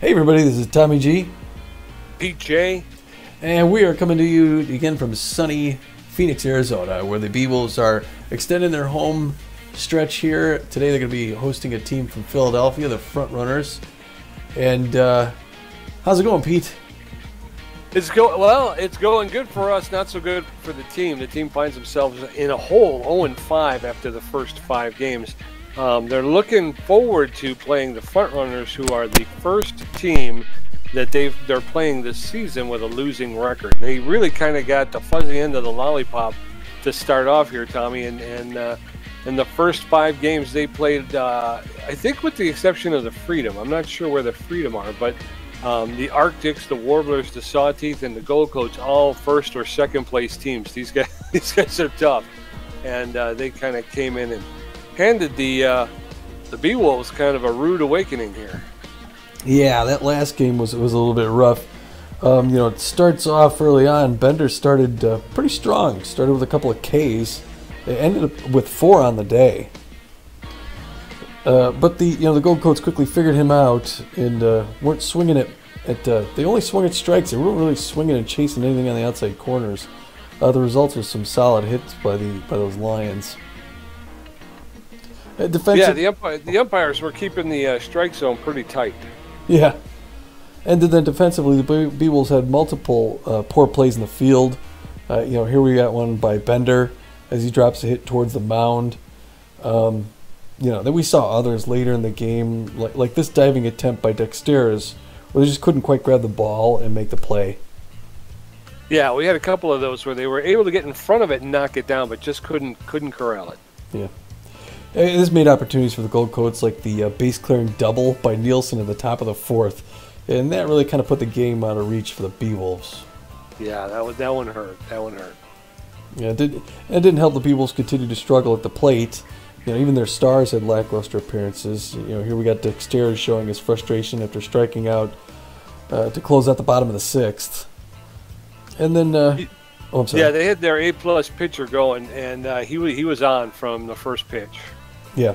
Hey everybody, this is Tommy G. PJ. And we are coming to you again from sunny Phoenix, Arizona, where the Beewolves are extending their home stretch here. Today they're going to be hosting a team from Philadelphia, the Frontrunners. And how's it going, Pete? It's going good for us, not so good for the team. The team finds themselves in a hole, 0-5 after the first 5 games. They're looking forward to playing the Frontrunners, who are the first team that they're playing this season with a losing record. They really kind of got the fuzzy end of the lollipop to start off here, Tommy. And in the first 5 games they played, I think with the exception of the Freedom. I'm not sure where the Freedom are, but the Arctics, the Warblers, the Sawteeth, and the Gold Coats, all first or second place teams. These guys are tough, and they kind of came in and handed the Beewolves kind of a rude awakening here. Yeah, that last game was a little bit rough. It starts off early on. Bender started pretty strong. Started with a couple of Ks. They ended up with 4 on the day. But the Gold Coats quickly figured him out and weren't swinging at they only swung at strikes. They weren't really swinging and chasing anything on the outside corners. The results was some solid hits by those Lions. Yeah, the umpires were keeping the strike zone pretty tight. Yeah. And then defensively, the Beewolves had multiple poor plays in the field. Here we got one by Bender as he drops a hit towards the mound. Then we saw others later in the game, like this diving attempt by Dexter's, where they just couldn't quite grab the ball and make the play. Yeah, we had a couple of those where they were able to get in front of it and knock it down, but just couldn't corral it. Yeah. This made opportunities for the Gold Coats, like the base clearing double by Nielsen at the top of the 4th, and that really kind of put the game out of reach for the Beewolves. Yeah, that one hurt. That one hurt. Yeah, it didn't help the Beewolves continue to struggle at the plate. Even their stars had lackluster appearances. Here we got Dexter showing his frustration after striking out to close out the bottom of the 6th. And then, I'm sorry. Yeah, they had their A+ pitcher going, and he was on from the first pitch. Yeah.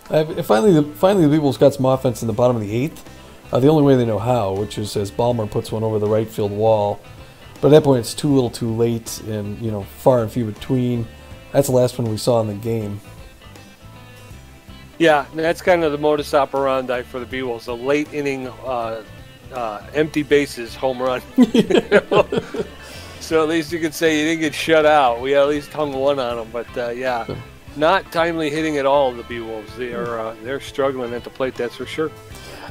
Finally, the Beewolves got some offense in the bottom of the 8th. The only way they know how, which is as Ballmer puts one over the right field wall. But at that point, it's too little, too late, and far and few between. That's the last one we saw in the game. Yeah, that's kind of the modus operandi for the Beewolves, a late inning empty bases home run. So at least you could say you didn't get shut out. We at least hung one on them, but yeah, not timely hitting at all. The Beewolves, they're struggling at the plate, that's for sure.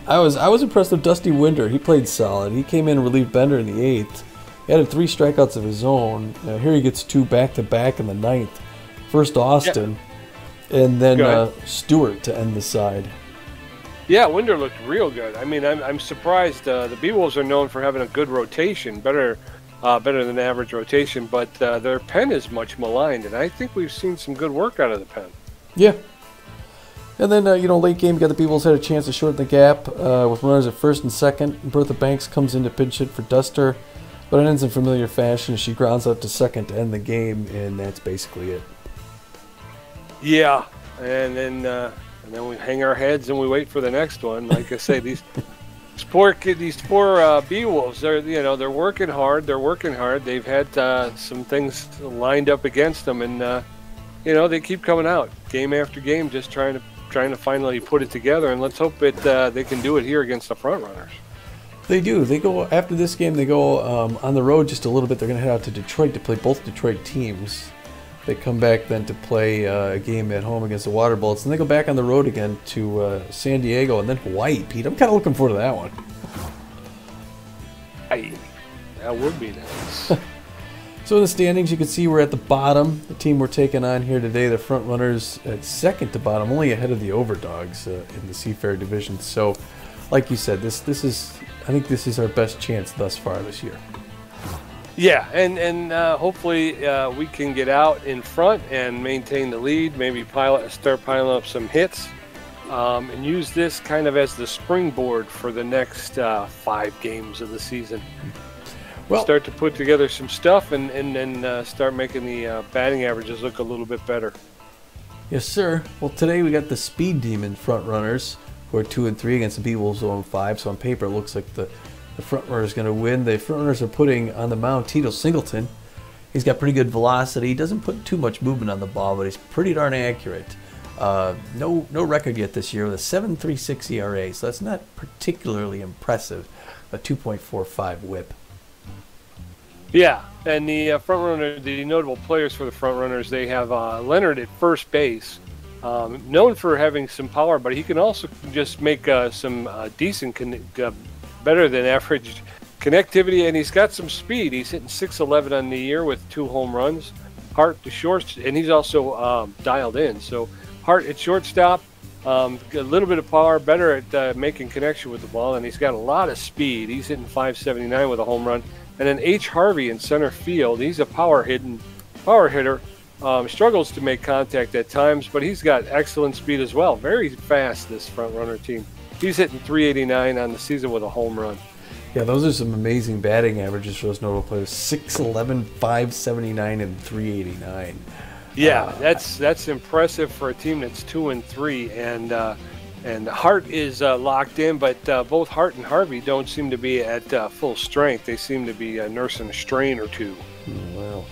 I was impressed with Dusty Winder. He played solid. He came in and relieved Bender in the 8th. He had 3 strikeouts of his own. Here he gets 2 back-to-back in the 9th. First Austin. Yeah. And then Stewart to end the side. Yeah, Winder looked real good. I mean, I'm surprised. The Beewolves are known for having a good rotation, better than average rotation, but their pen is much maligned, and I think we've seen some good work out of the pen. Yeah. And then, late game, got the Beewolves had a chance to shorten the gap with runners at first and second. Bertha Banks comes in to pinch hit for Duster, but it ends in familiar fashion as she grounds out to second to end the game, and that's basically it. Yeah, and then we hang our heads and we wait for the next one. Like I say, these poor Beewolves, they're working hard. They're working hard. They've had some things lined up against them, and they keep coming out game after game, just trying to finally put it together. And let's hope they can do it here against the Frontrunners. They do. They go after this game. They go on the road just a little bit. They're going to head out to Detroit to play both Detroit teams. They come back then to play a game at home against the Water Bullets, and they go back on the road again to San Diego and then Hawaii. Pete, I'm kind of looking forward to that one. That would be nice. So in the standings, you can see we're at the bottom. The team we're taking on here today, the Frontrunners, at second to bottom, only ahead of the Overdogs in the Seafair division. So, like you said, I think this is our best chance thus far this year. Yeah, and hopefully we can get out in front and maintain the lead, maybe start piling up some hits, and use this kind of as the springboard for the next 5 games of the season. Well, start to put together some stuff and then start making the batting averages look a little bit better. Yes, sir. Well, today we got the Speed Demon Frontrunners, who are 2-3 against the Beewolves 0-5. So on paper, it looks like the Frontrunner is going to win. The Frontrunners are putting on the mound Tito Singleton. He's got pretty good velocity. He doesn't put too much movement on the ball, but he's pretty darn accurate. No record yet this year with a 7.36 ERA, so that's not particularly impressive. A 2.45 WHIP. Yeah, and the Frontrunner, the notable players for the Frontrunners, they have Leonard at first base, known for having some power, but he can also just make some decent, better than average connectivity, and he's got some speed. He's hitting .611 on the year with 2 home runs. Hart to short, and he's also dialed in. So Hart at shortstop, a little bit of power, better at making connection with the ball, and he's got a lot of speed. He's hitting .579 with a home run. And then H. Harvey in center field, he's a power hitter. Struggles to make contact at times, but he's got excellent speed as well. Very fast, this Frontrunner team. He's hitting .389 on the season with a home run. Yeah, those are some amazing batting averages for those notable players. .611, .579, and .389. Yeah, that's impressive for a team that's 2-3, and Hart is locked in, but both Hart and Harvey don't seem to be at full strength. They seem to be nursing a strain or two. Well,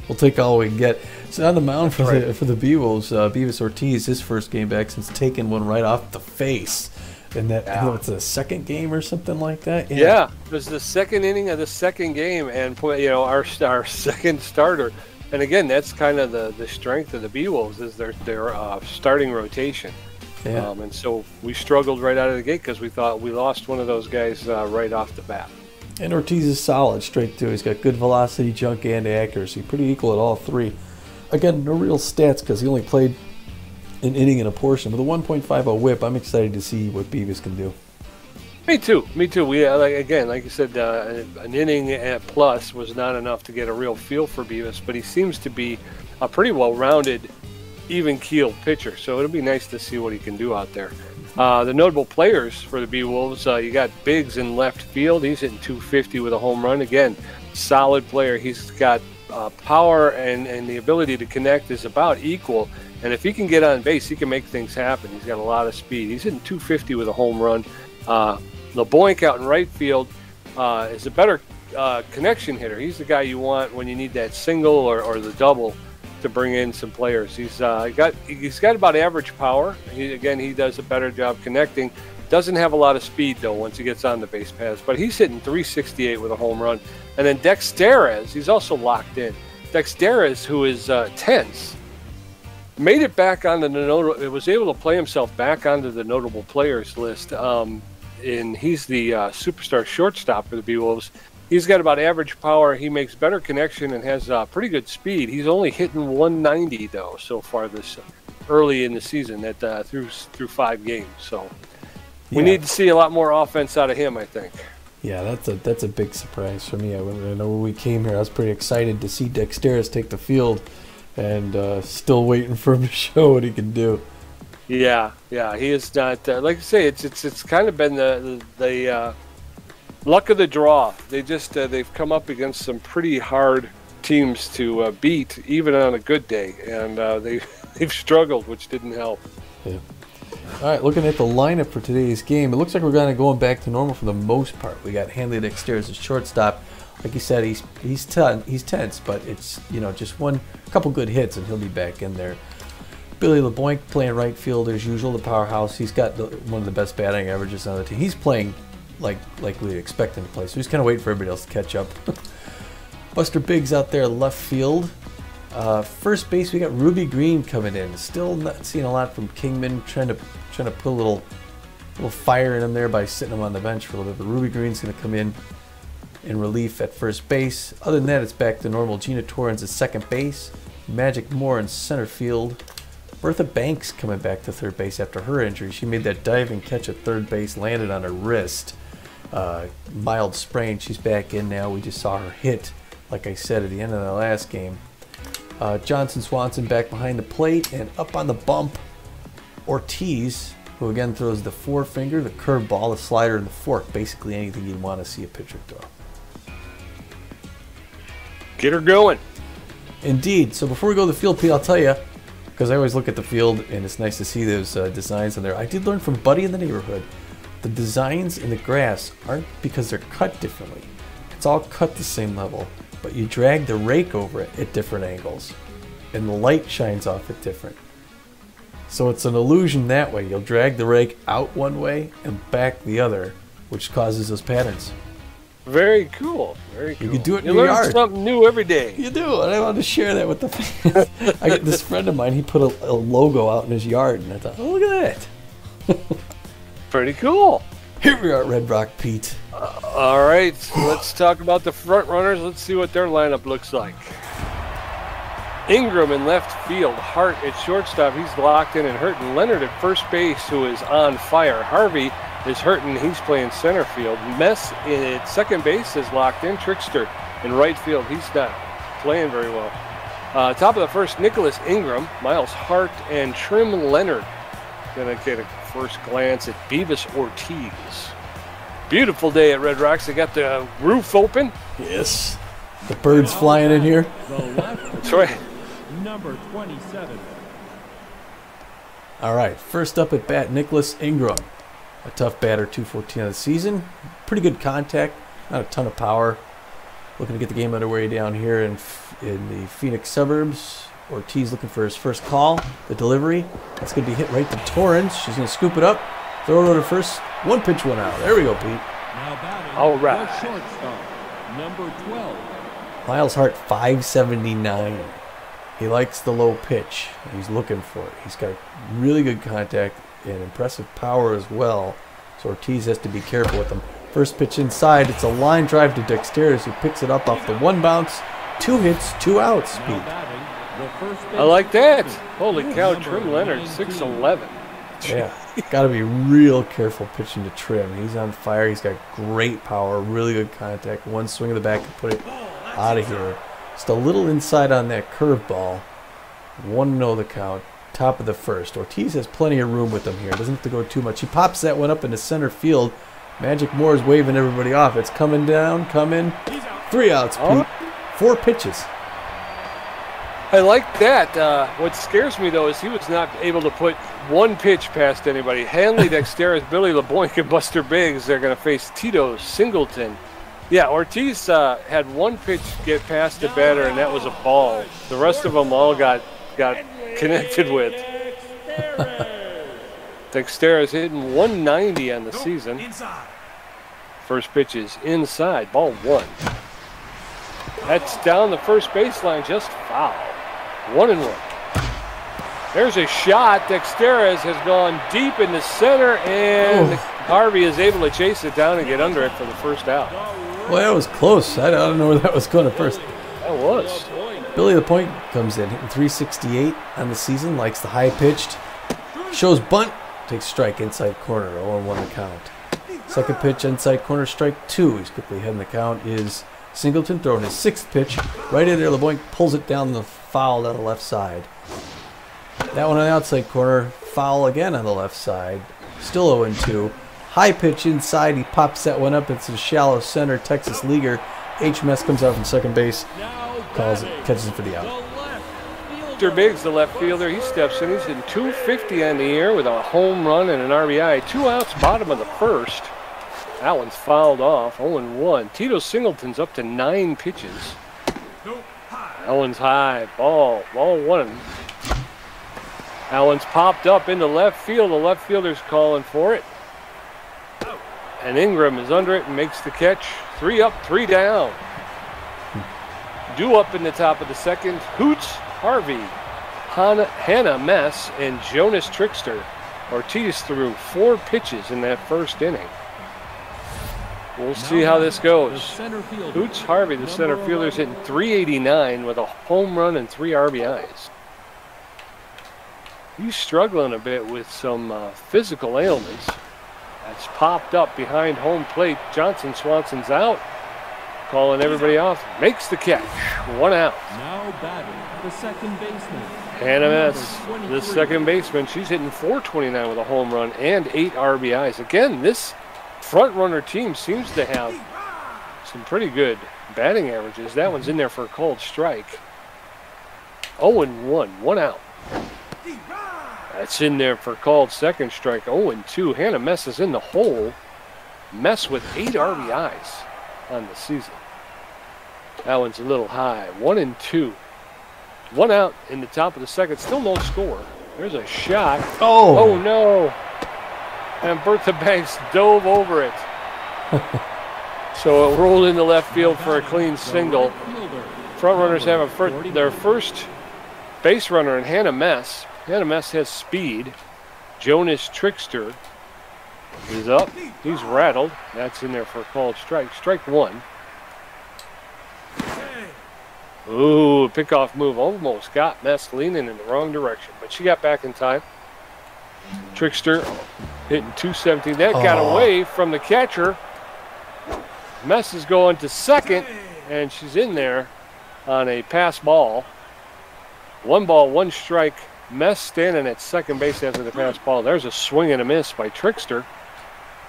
we'll take all we can get. So on the mound for the Beewolves, Beavis Ortiz, his first game back since taking one right off the face. And that, I know it's the second game or something like that. Yeah, it was the second inning of the second game, and our second starter. And again, that's kind of the strength of the Beewolves is their starting rotation. Yeah. And so we struggled right out of the gate because we thought we lost one of those guys right off the bat. And Ortiz is solid straight through. He's got good velocity, junk, and accuracy. Pretty equal at all three. Again, no real stats because he only played an inning and a portion. With a 1.50 WHIP, I'm excited to see what Beavis can do. Me too. We like you said, an inning at plus was not enough to get a real feel for Beavis, but he seems to be a pretty well-rounded, even-keeled pitcher. So it'll be nice to see what he can do out there. The notable players for the Beewolves, you got Biggs in left field. He's hitting .250 with a home run. Again, solid player. He's got power and the ability to connect is about equal. And if he can get on base, he can make things happen. He's got a lot of speed. He's hitting .250 with a home run. LeBoink out in right field is a better connection hitter. He's the guy you want when you need that single or the double to bring in some players. He's got about average power. He does a better job connecting. Doesn't have a lot of speed though once he gets on the base paths, but he's hitting .368 with a home run. And then Dexterez, he's also locked in. Dexterez, who is tense, made it back onto the notable. Was able to play himself back onto the notable players list. And he's the superstar shortstop for the Beewolves. He's got about average power. He makes better connection and has pretty good speed. He's only hitting 190 though so far this early in the season through 5 games. So we need to see a lot more offense out of him, I think. Yeah, that's a big surprise for me. I know when we came here, I was pretty excited to see Dexterez take the field, and still waiting for him to show what he can do. Yeah, he is not. Like I say, it's kind of been the luck of the draw. They've come up against some pretty hard teams to beat, even on a good day, and they've struggled, which didn't help. Yeah. All right, looking at the lineup for today's game, it looks like we're going back to normal for the most part. We got Hanley Dexterez as shortstop. Like you said, he's tense, but it's just a couple good hits and he'll be back in there. Billy LeBoink playing right field as usual, the powerhouse. He's got one of the best batting averages on the team. He's playing like we expect him to play, so he's kind of waiting for everybody else to catch up. Buster Biggs out there left field. First base, we got Ruby Green coming in. Still not seeing a lot from Kingman, trying to put a little fire in him there by sitting him on the bench for a little bit. But Ruby Green's going to come in relief at first base. Other than that, it's back to normal. Gina Torrens at second base. Magic Moore in center field. Bertha Banks coming back to third base after her injury. She made that diving catch at third base, landed on her wrist. Mild sprain. She's back in now. We just saw her hit, like I said, at the end of the last game. Johnson Swanson back behind the plate, and up on the bump, Ortiz, who again throws the forefinger, the curveball, the slider, and the fork. Basically anything you'd want to see a pitcher throw. Get her going. Indeed. So before we go to the field, Pete, I'll tell you, because I always look at the field, and it's nice to see those designs in there. I did learn from Buddy in the neighborhood, the designs in the grass aren't because they're cut differently. It's all cut the same level, but you drag the rake over it at different angles, and the light shines off it different. So it's an illusion that way. You'll drag the rake out one way and back the other, which causes those patterns. Very cool. Very cool. You can do it in you your learn yard. Something new every day. You do, and I wanted to share that with the fans. I got this friend of mine, he put a logo out in his yard, and I thought, oh, look at that. Pretty cool. Here we are at Red Rock, Pete. All right, let's talk about the front runners. Let's see what their lineup looks like. Ingram in left field, Hart at shortstop. He's locked in and hurting. Leonard at first base, who is on fire. Harvey is hurting. He's playing center field. Mess at second base is locked in. Trickster in right field. He's not playing very well. Top of the first, Nicholas Ingram, Miles Hart, and Trim Leonard. Gonna get a first glance at Beavis Ortiz. Beautiful day at Red Rocks. They got the roof open. Yes. The birds flying in here. That's right. Number 27. All right, first up at bat, Nicholas Ingram. A tough batter, 214 on the season. Pretty good contact, not a ton of power. Looking to get the game underway down here in the Phoenix suburbs. Ortiz looking for his first call. The delivery, that's going to be hit right to Torrance. She's going to scoop it up, throw it over to first. One pitch, one out. There we go, Pete. Now batting, All right. the shortstop, number 12. Miles Hart, 579. He likes the low pitch. He's looking for it. He's got really good contact and impressive power as well. So Ortiz has to be careful with him. First pitch inside. It's a line drive to Dexteris, who picks it up off the one bounce. 2 hits, 2 outs, Now Pete. batting, the first I like that. Holy cow, Number Trim Leonard, 19. 6'11". Yeah, got to be real careful pitching to Trim. He's on fire. He's got great power, really good contact. One swing of the bat can put it out of here. Just a little inside on that curveball. 1-0 the count. Top of the first. Ortiz has plenty of room with him here. Doesn't have to go too much. He pops that one up into center field. Magic Moore's waving everybody off. It's coming down, coming. 3 outs, Pete. 4 pitches. I like that. What scares me, though, is he was not able to put one pitch past anybody. Hanley, Dexteris, Billy LeBoink, and Buster Biggs. They're going to face Tito Singleton. Yeah, Ortiz had one pitch get past the batter, and that was a ball. The rest of them all got connected with. Dexteris hitting 190 on the season. First pitch is inside, ball 1. That's down the first baseline, just foul. 1-1. There's a shot. Dexteris has gone deep in the center, and Harvey is able to chase it down and get under it for the first out. Well, that was close. I don't know where that was going at first. That was. Billy LePointe comes in, hitting 368 on the season. Likes the high pitched. Shows bunt. Takes strike inside corner. 0-1 the count. Second pitch inside corner, strike 2. He's quickly heading the count. Is Singleton throwing his 6th pitch. Right in there, LeBoink pulls it down the foul down the left side. That one on the outside corner. Foul again on the left side. Still 0-2. High pitch inside. He pops that one up. It's a shallow center. Texas leaguer. HMS comes out from second base. Calls it. Catches it for the out. Buster Biggs, the left fielder, he steps in. He's hitting 250 on the year with a home run and an RBI. 2 outs, bottom of the first. That one's fouled off. 0-1. Tito Singleton's up to 9 pitches. That one's high. Ball 1. That one's popped up into left field. The left fielder's calling for it. And Ingram is under it and makes the catch. 3 up, 3 down. Due up in the top of the second. Hoots, Harvey, Hannah Mess, and Jonas Trickster. Ortiz threw 4 pitches in that first inning. We'll see how this goes. Hoots Harvey, the center fielder, is hitting 389 with a home run and 3 RBIs. He's struggling a bit with some physical ailments. That's popped up behind home plate. Johnson Swanson's out. Calling everybody off. Makes the catch. 1 out. Now batting, the second baseman. Hannah Mess, the second baseman. She's hitting 429 with a home run and 8 RBIs. Again, this front runner team seems to have some pretty good batting averages. That one's in there for a cold strike. 0-1, 1 out. That's in there for called second strike. 0-2. Hannah Mess is in the hole. Mess with 8 RBIs on the season. That one's a little high. 1-2. 1 out in the top of the second. Still no score. There's a shot. Oh no. And Bertha Banks dove over it. So it rolled into left field for a clean single. Frontrunners have their first base runner in Hannah Mess. Hannah Mess has speed. Jonas Trickster is up. He's rattled. That's in there for a called strike. Strike 1. Ooh, pickoff move almost got Mess leaning in the wrong direction, but she got back in time. Trickster hitting 217. That got away from the catcher. Mess is going to second, and she's in there on a pass ball. 1 ball, 1 strike. Mess standing at second base after the pass ball. There's a swing and a miss by Trickster.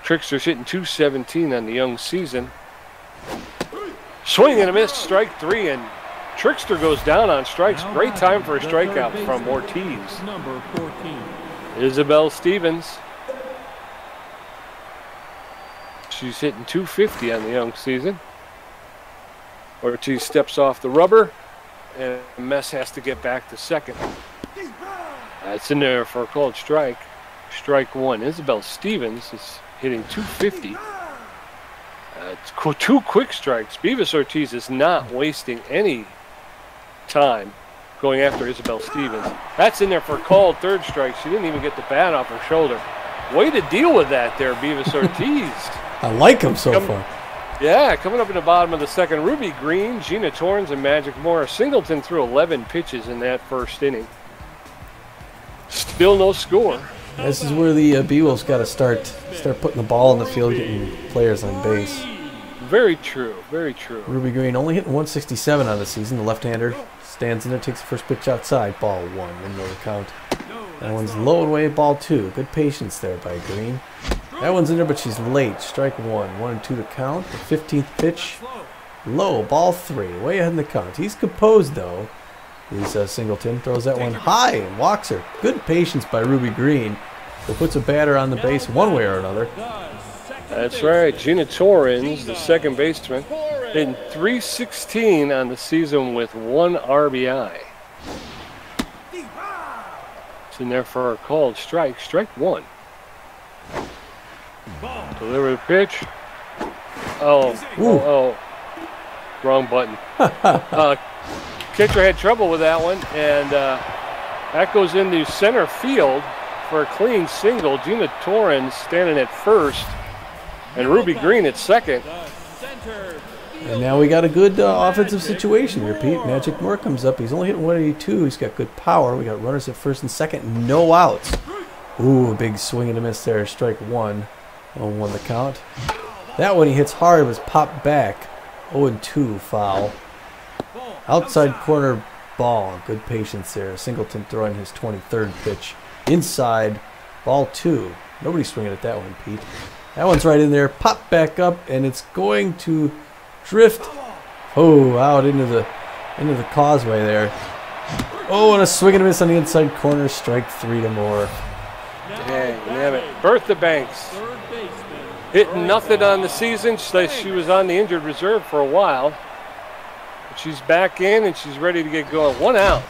Trickster's hitting 217 on the young season. Swing and a miss, strike 3, and Trickster goes down on strikes. Great time for a strikeout from Ortiz. Number 14. Isabel Stevens. She's hitting 250 on the young season. Ortiz steps off the rubber, and Mess has to get back to second. That's in there for a called strike. Strike 1. Isabel Stevens is hitting 250. It's 2 quick strikes. Beavis Ortiz is not wasting any time going after Isabel Stevens. That's in there for a called third strike. She didn't even get the bat off her shoulder. Way to deal with that there, Beavis Ortiz. I like him so far. Yeah, coming up in the bottom of the second, Ruby Green, Gina Torrens, and Magic Moore. Singleton threw 11 pitches in that first inning. Still no score. This is where the Beewolves got to start putting the ball in the field, getting players on base. Very true, very true. Ruby Green only hitting 167 on the season. The left-hander stands in there, takes the first pitch outside. Ball 1, in the count. That one's low and away, ball 2. Good patience there by Green. That one's in there, but she's late. Strike 1, 1-2 to count. The 15th pitch, low, ball 3. Way ahead in the count. He's composed, though. He's Singleton throws that one high and walks her. Good patience by Ruby Green, who puts a batter on the base one way or another. That's right. Gina Torrens, the second baseman, hitting 316 on the season with 1 RBI. It's in there for a called strike. Strike 1. Deliver the pitch. Oh. Wrong button. Catcher had trouble with that one, and that goes into center field for a clean single. Gina Torrens standing at first, and Ruby Green at second. And now we got a good offensive situation. Repeat, Magic Moore comes up. He's only hitting 182. He's got good power. We got runners at first and second, no outs. Ooh, a big swing and a miss there. Strike 1. 0-1 the count. That one he hits hard was popped back. 0-2 foul. Outside corner ball. Good patience there. Singleton throwing his 23rd pitch. Inside, ball 2. Nobody's swinging at that one, Pete. That one's right in there. Pop back up, and it's going to drift. Oh, out into the causeway there. Oh, and a swing and a miss on the inside corner. Strike 3 to Moore. Damn it. Bertha Banks hitting nothing on the season. She was on the injured reserve for a while. But she's back in, and she's ready to get going. 1 out.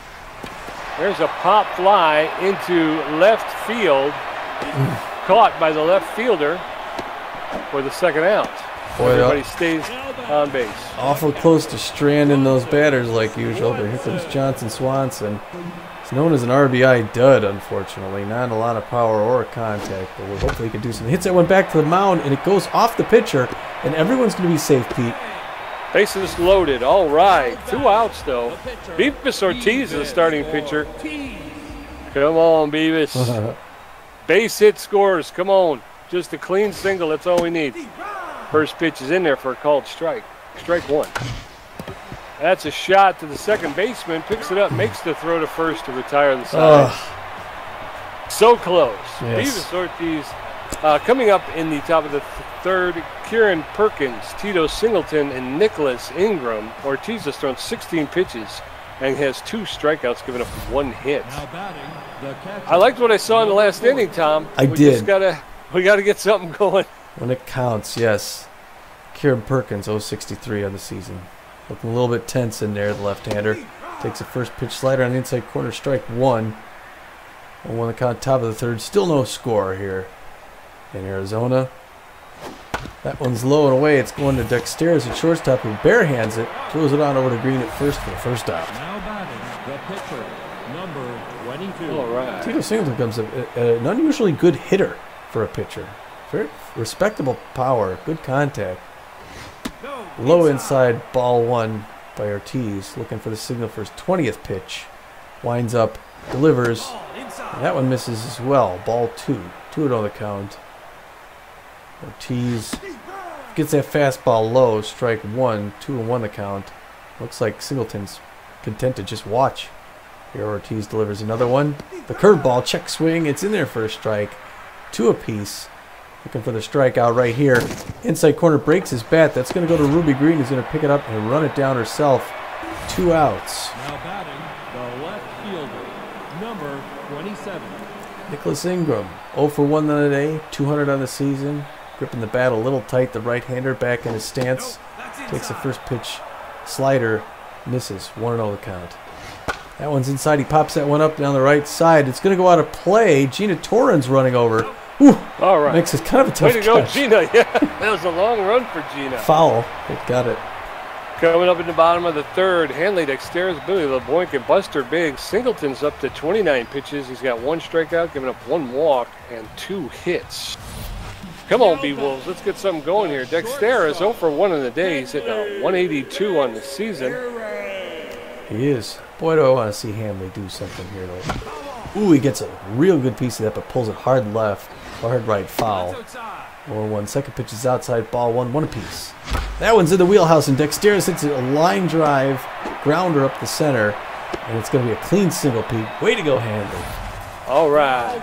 There's a pop fly into left field. Caught by the left fielder for the second out. Boy, everybody stays on base. Awful close to stranding those batters like usual, but here comes Johnson Swanson. It's known as an RBI dud, unfortunately. Not a lot of power or contact, but we'll hopefully he can do something. Hits that one back to the mound, and it goes off the pitcher, and everyone's going to be safe, Pete. Bases loaded. All right. 2 outs, though. Beavis Ortiz is the starting pitcher. Come on, Beavis. Base hit scores. Come on. Just a clean single. That's all we need. First pitch is in there for a called strike. Strike 1. That's a shot to the second baseman. Picks it up, makes the throw to first to retire the side. So close. Yes. Beavis Ortiz coming up in the top of the third. Kieran Perkins, Tito Singleton, and Nicholas Ingram. Ortiz has thrown 16 pitches and has 2 strikeouts, giving up 1 hit. Now batting, the catcher. I liked what I saw in the last inning, Tom. I did. We gotta get something going. When it counts, yes. Kieran Perkins, 063 on the season. Looking a little bit tense in there, the left-hander. Takes a first pitch slider on the inside corner, strike 1. And one count, top of the third. Still no score here in Arizona. That one's low and away. It's going to Dexteris at shortstop, who barehands it, throws it on over to Green at first for the first out. Now batting, the pitcher, number 22. All right. Tito Singleton becomes an unusually good hitter for a pitcher. Very respectable power, good contact. Low inside, ball 1 by Ortiz, looking for the signal for his 20th pitch. Winds up, delivers, and that one misses as well. Ball 2, 2-0 the count. Ortiz gets that fastball low, strike 1, 2-1 the count. Looks like Singleton's content to just watch. Here Ortiz delivers another one. The curveball, check swing, it's in there for a strike. 2 apiece. Looking for the strikeout right here. Inside corner breaks his bat. That's going to go to Ruby Green, who's going to pick it up and run it down herself. 2 outs. Now batting, the left fielder, number 27. Nicholas Ingram, 0 for 1 on the day, 200 on the season. Gripping the bat a little tight, the right-hander back in his stance. Takes the first pitch, slider, misses, 1-0 the count. That one's inside, he pops that one up down the right side. It's going to go out of play. Gina Torrens running over. Whew. All right. Makes it kind of a tough Way to go, catch. Gina. Yeah, that was a long run for Gina. Foul, it got it. Coming up in the bottom of the third, Hanley, Dexteris, Billy LeBoink, and Buster Biggs. Singleton's up to 29 pitches. He's got 1 strikeout, giving up 1 walk and 2 hits. Come on, Beewolves. Let's get something going here. Dexteris, 0 for 1 in the day. He's hitting a 182 on the season. He is. Boy, do I want to see Hanley do something here, though. Ooh, he gets a real good piece of that, but pulls it hard left, hard right, foul. 0-1. Second pitch is outside, ball 1, 1 apiece. That one's in the wheelhouse, and Dexteris hits a line drive, grounder up the center, and it's going to be a clean single, Pete. Way to go, Hanley. All right.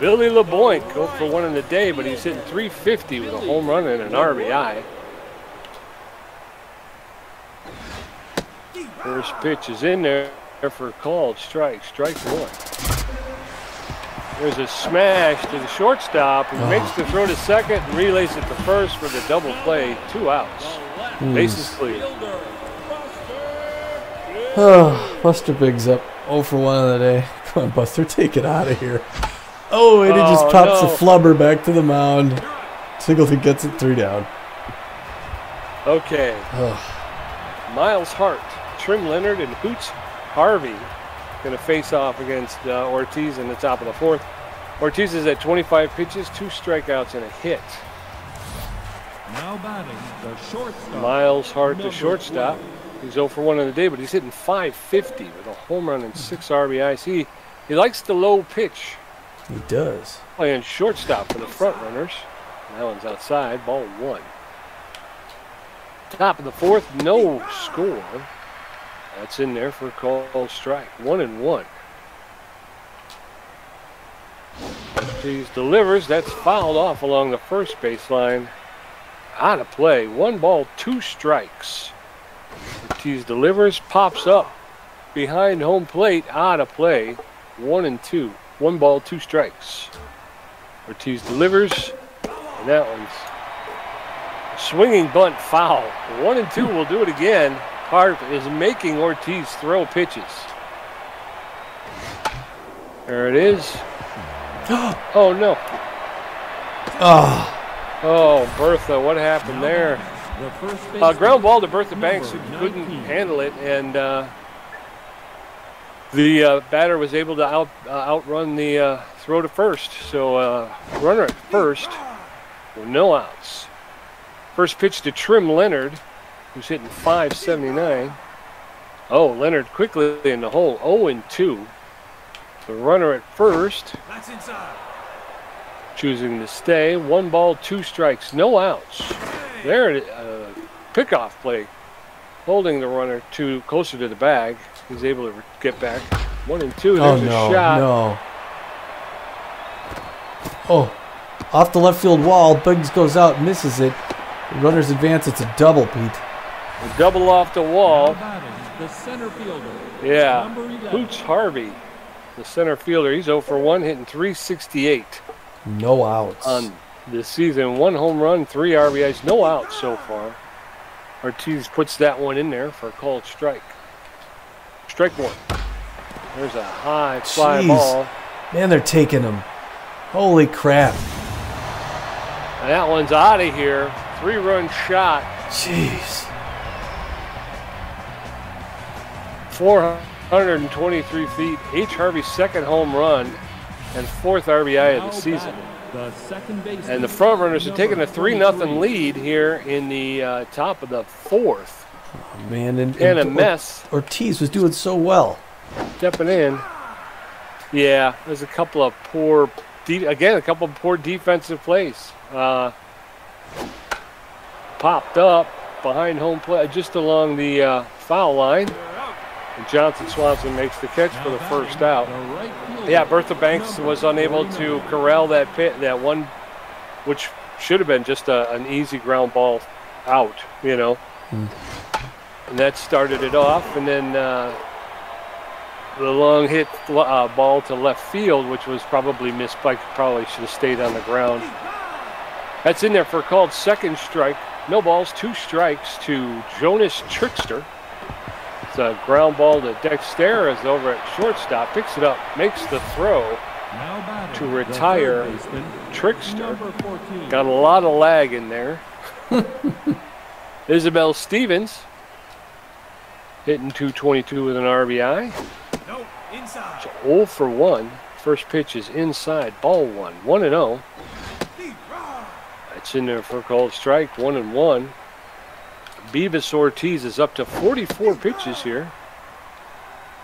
Billy LeBoink, 0 for 1 in the day, but he's hitting 350 with a home run and an RBI. First pitch is in there for a called strike, strike 1. There's a smash to the shortstop, who makes the throw to second and relays it to first for the double play. 2 outs. Bases clear. Oh, Buster Biggs up 0 for 1 on the day. Come on, Buster, take it out of here. Oh, and he just pops the flubber back to the mound. Singleton gets it 3 down. Okay. Miles Hart, Trim Leonard, and Hoots Harvey going to face off against Ortiz in the top of the 4th. Ortiz is at 25 pitches, 2 strikeouts, and a hit. Now batting, the shortstop. Miles Hart, the shortstop. He's 0 for 1 in the day, but he's hitting 550 with a home run and 6 RBIs. He likes the low pitch. He does. Playing shortstop for the Frontrunners. That one's outside, ball 1. Top of the 4th, no score. That's in there for a called strike. 1-1. Ortiz delivers. That's fouled off along the first baseline. Out of play. 1 ball, 2 strikes. Ortiz delivers, pops up behind home plate. Out of play. 1-2. 1 ball, 2 strikes. Ortiz delivers, and that one's a swinging bunt foul. 1-2 will do it again. Hart is making Ortiz throw pitches. There it is. Oh, no. Oh, Bertha, what happened there? Ground ball to Bertha Banks, who couldn't handle it, and the batter was able to outrun the throw to first. So runner at first with no outs. First pitch to Trim Leonard, who's hitting 579. Oh, Leonard quickly in the hole, 0-2. The runner at first. That's inside. Choosing to stay. 1 ball, 2 strikes, no outs. There it is. Pickoff play. Holding the runner closer to the bag. He's able to get back. 1-2. There's a shot. No. Oh, off the left field wall. Biggs goes out, misses it. The runners advance. It's a double, Pete. A double off the wall. Now batting, the center fielder. Yeah, Number 11. Hooch Harvey, the center fielder. He's 0 for 1, hitting .368 No outs. on the season. 1 home run, 3 RBIs, no outs so far. Ortiz puts that one in there for a called strike. Strike one. There's a high fly Jeez. ball. Man, they're taking him. Holy crap. And that one's out of here. 3-run shot. Jeez. 423 feet. H. Harvey's second home run and 4th RBI of the Now season. batting, the second baseman. And the Frontrunners have taken a Number 3-0 23. lead here in the top of the 4th. Oh, man, and a mess. Ortiz was doing so well. Stepping in. Yeah, there's a couple of poor, defensive plays. Popped up behind home plate, just along the foul line. And Johnson Swanson makes the catch for the first out. The right fielder, Yeah, Bertha Banks number was unable to 49. corral that one, which should have been just an easy ground ball out, you know. And that started it off, and then the long hit ball to left field, which was probably misspiked, probably should have stayed on the ground. That's in there for a called second strike. No balls, 2 strikes to Jonas Trickster. It's a ground ball to Dexter is over at shortstop, picks it up, makes the throw Now batting, to the retire third baseman, Trickster. number 14. Got a lot of lag in there. Isabel Stevens hitting .222 with an RBI. No, inside. So 0 for 1. First pitch is inside, ball 1. 1-0. That's in there for a called strike, 1-1. Beavis Ortiz is up to 44 pitches here.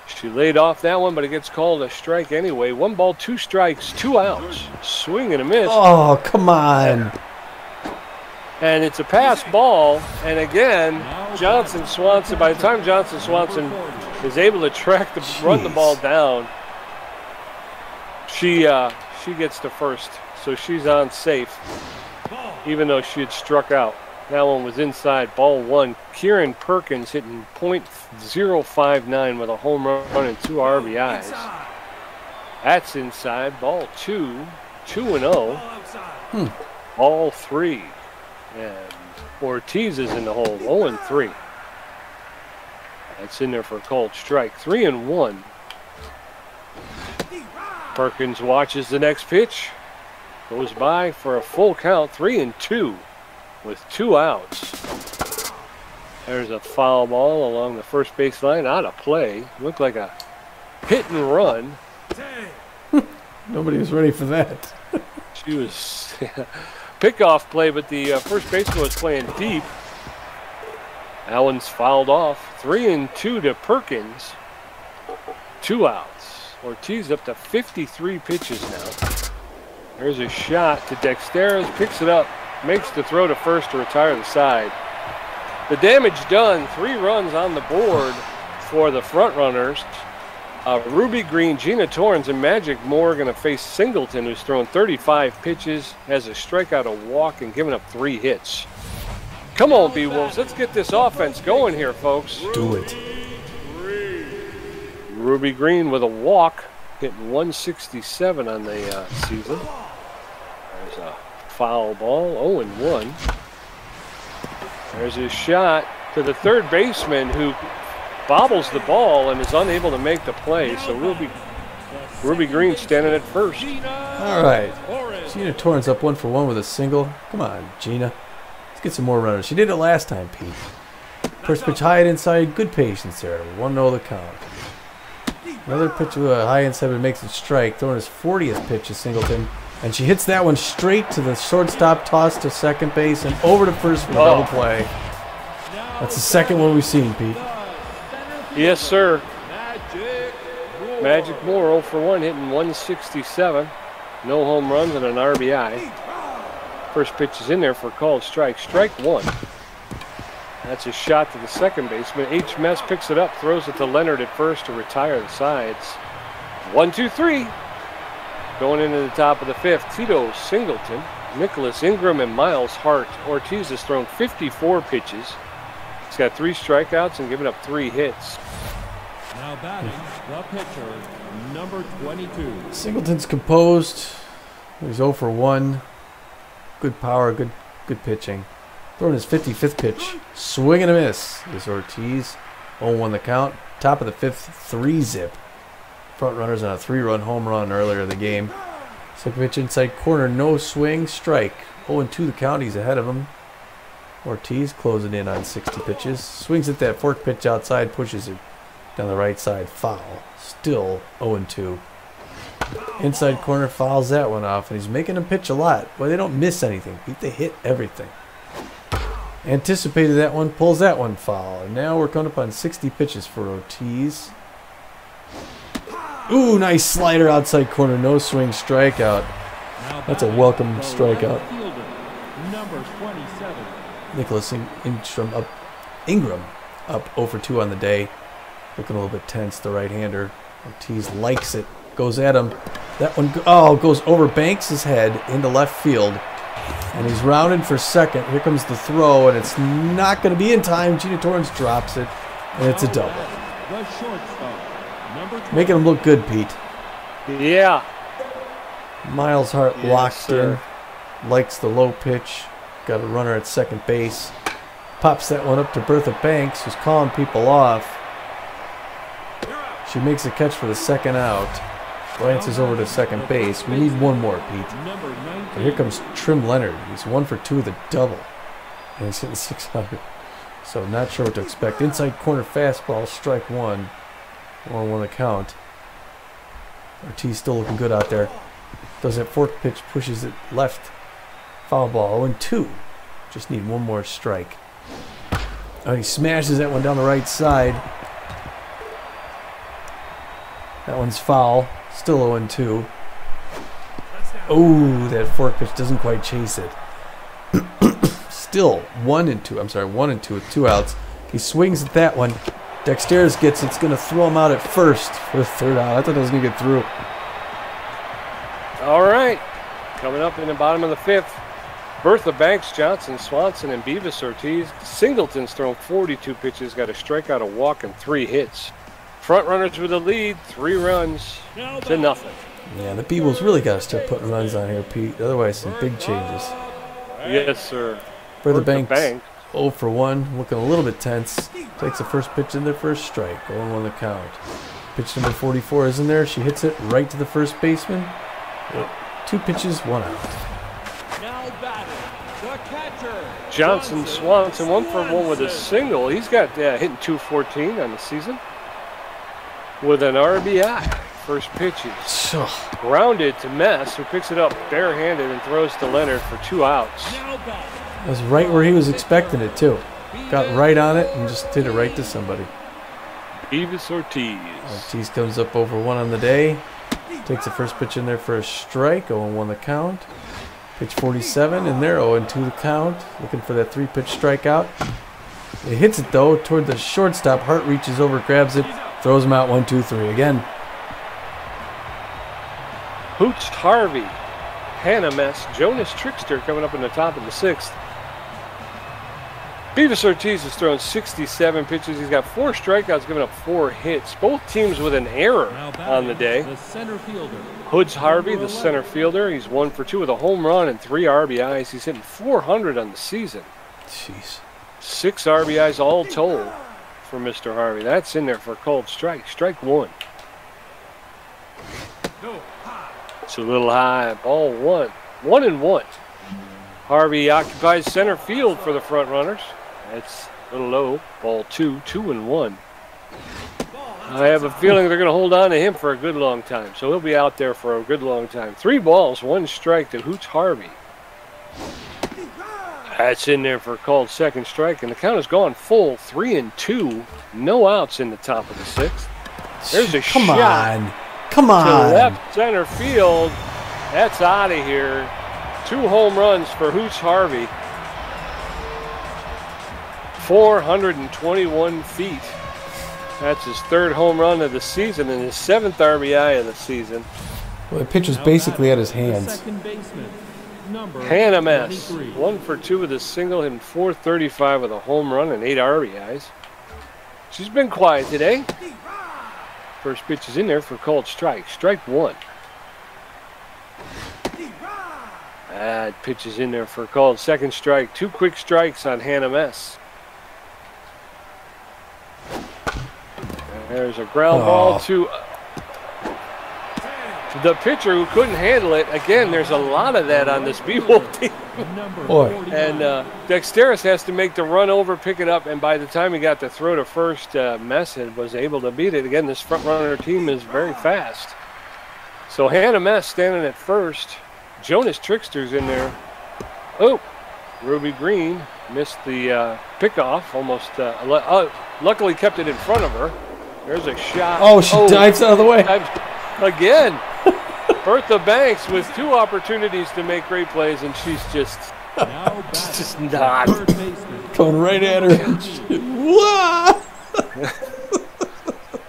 She laid off that one, but it gets called a strike anyway. 1 ball, 2 strikes, 2 outs. Swing and a miss. Oh, come on. And it's a pass ball. And again, Johnson Swanson, by the time Johnson Swanson is able to run the ball down, she gets to first. So she's on safe, even though she had struck out. That one was inside, ball 1. Kieran Perkins hitting .059 with a home run and 2 RBIs. That's inside, ball 2, 2-0. Ball 3. And Ortiz is in the hole, 0-3. That's in there for a called strike, 3-1. Perkins watches the next pitch. Goes by for a full count, 3-2. With 2 outs. There's a foul ball along the first baseline, out of play. Looked like a hit and run. Nobody was ready for that. She was pickoff play, but the first baseman was playing deep. That one's fouled off. 3-2 to Perkins. 2 outs. Ortiz up to 53 pitches now. There's a shot to Dexteres, picks it up. Makes the throw to first to retire the side. The damage done, 3 runs on the board for the Frontrunners. Ruby Green, Gina Torrens, and Magic Moore are going to face Singleton, who's thrown 35 pitches, has a strikeout, a walk, and given up 3 hits. Come on, Beewolves, let's get this offense going here, folks. Do it. Ruby Green with a walk, hitting 167 on the season. There's a foul ball, 0-1. There's his shot to the third baseman who bobbles the ball and is unable to make the play. So Ruby Green standing at first. All right. Gina Torrens up 1 for 1 with a single. Come on, Gina. Let's get some more runners. She did it last time, Pete. First pitch high and inside. Good patience there. 1-0 the count. Another pitch with a high inside but makes it strike. Throwing his 40th pitch to Singleton. And she hits that one straight to the shortstop, toss to second base, and over to first for the double play. That's the second one we've seen, Pete. Yes, sir. Magic Moore 0 for 1, hitting 167. No home runs and an RBI. First pitch is in there for a called strike. Strike 1. That's a shot to the second baseman. H. Mess picks it up, throws it to Leonard at first to retire the sides. 1-2-3. Going into the top of the 5th, Tito Singleton, Nicholas Ingram, and Miles Hart. Ortiz has thrown 54 pitches, He's got 3 strikeouts and given up 3 hits. Now batting the pitcher, number 22. Singleton's composed. He's 0 for 1. Good power, good pitching. Throwing his 55th pitch. Swing and a miss is Ortiz. 0-1 the count. Top of the 5th, 3-zip. Front runners on a 3-run home run earlier in the game. Second pitch inside corner, no swing, strike. 0-2 the count, he's ahead of him. Ortiz closing in on 60 pitches. Swings at that fork pitch outside, pushes it down the right side, foul. Still 0-2. Inside corner, fouls that one off, and he's making them pitch a lot. Boy, they don't miss anything. They hit everything. Anticipated that one, pulls that one foul. And now we're coming up on 60 pitches for Ortiz. Ooh, nice slider outside corner, no swing, strikeout. That's a welcome strikeout. Number 27. Nicholas Ingram up 0 for 2 on the day. Looking a little bit tense, the right-hander. Ortiz likes it, goes at him. That one goes over Banks' head into left field. And he's rounded for second. Here comes the throw, and it's not going to be in time. Gina Torrance drops it, and it's a double. The shortstop, number 20. Making him look good, Pete. Yeah. Miles Hart Yes, locked sir. in. Likes the low pitch. Got a runner at second base. Pops that one up to Bertha Banks, who's calling people off. She makes a catch for the second out. Glances over to second base. We need one more, Pete. Number 19. And here comes Trim Leonard. He's 1 for 2 with a double. And he's hitting 600. So not sure what to expect. Inside corner fastball, strike 1. 1-1 the count. Ortiz still looking good out there. Does that fork pitch, pushes it left. Foul ball, 0-2. Just need one more strike. Oh, he smashes that one down the right side. That one's foul. Still 0-2. Oh, that fork pitch doesn't quite chase it. Still 1-2. I'm sorry, 1-2 with 2 outs. He swings at that one. Dexteris gets it. It's going to throw him out at first for the 3rd out. I thought it was going to get through. All right. Coming up in the bottom of the 5th. Bertha Banks, Johnson, Swanson, and Beavis Ortiz. Singleton's thrown 42 pitches, got a strikeout, a walk, and 3 hits. Front runners with the lead, 3 runs to nothing. Yeah, the Beewolves really got to start putting runs on here, Pete. Otherwise, some big changes. Yes, sir. Bertha Banks, 0 for 1, looking a little bit tense. Takes the first pitch in their first strike, 0-1 the count. Pitch number 44 is in there. She hits it right to the first baseman. 2 pitches, 1 out. Now batting the catcher. Johnson, Swanson, 1 for 1 with a single. He's got hitting .214 on the season with an RBI. First pitches. Grounded to Mess, who picks it up barehanded and throws to Leonard for 2 outs. Now batting. That was right where he was expecting it, too. Got right on it and just hit it right to somebody. Beavis Ortiz. Ortiz comes up over 1 on the day. Takes the first pitch in there for a strike. 0-1 the count. Pitch 47 in there. 0-2 the count. Looking for that 3-pitch strikeout. It hits it, though, toward the shortstop. Hart reaches over, grabs it, throws him out 1-2-3 again. Hooch Harvey, Hannah Mess, Jonas Trickster coming up in the top of the 6th. Beavis Ortiz has thrown 67 pitches. He's got 4 strikeouts, giving up 4 hits. Both teams with an error on the day. The center fielder. Hoods Harvey, the center fielder. He's 1 for 2 with a home run and 3 RBIs. He's hitting .400 on the season. Jeez. 6 RBIs all told for Mr. Harvey. That's in there for a cold strike. Strike 1. It's a little high. Ball 1. 1-1. Harvey occupies center field for the front runners. That's a little low. Ball 2. 2-1. I have a feeling they're going to hold on to him for a good long time. So he'll be out there for a good long time. 3 balls, 1 strike to Hooch Harvey. That's in there for a called second strike. And the count has gone full. 3-2. No outs in the top of the 6th. There's a Come shot. on. Come To on. left center field. That's out of here. 2 home runs for Hooch Harvey. 421 feet. That's his 3rd home run of the season and his 7th RBI of the season. Well, the pitch was basically at his The hands. second baseman. number Hannah Mess, 23. 1 for 2 with a single, hitting .435 with a home run and 8 RBIs. She's been quiet today. First pitch is in there for a called strike. Strike 1. That pitch is in there for a called second strike. 2 quick strikes on Hannah Mess. There's a ground ball to the pitcher who couldn't handle it. Again, there's a lot of that on this Beewolf team. Boy. And Dexteris has to make the run over, pick it up, and by the time he got to throw to first, Mess was able to beat it. Again, this front runner team is very fast. So Hannah Mess standing at first. Jonas Trickster's in there. Oh, Ruby Green missed the pickoff. Almost, luckily kept it in front of her. There's a shot. Oh, she dives out of the way. Again. Bertha Banks with 2 opportunities to make great plays, and she's just not. Going right at her.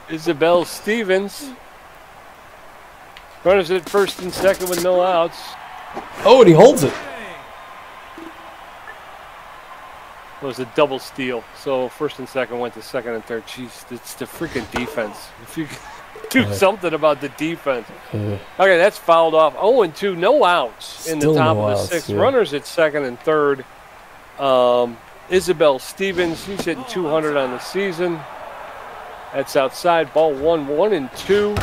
Isabel Stevens. Runners at first and second with no outs. Oh, and he holds it. It was a double steal. So first and second went to second and third. Jeez, it's the freaking defense. If you do something about the defense. Okay, that's fouled off. 0-2, no outs in the top of the 6th. Yeah. Runners at second and third. Isabel Stevens, she's hitting 200 on the season. That's outside. Ball 1-1-2.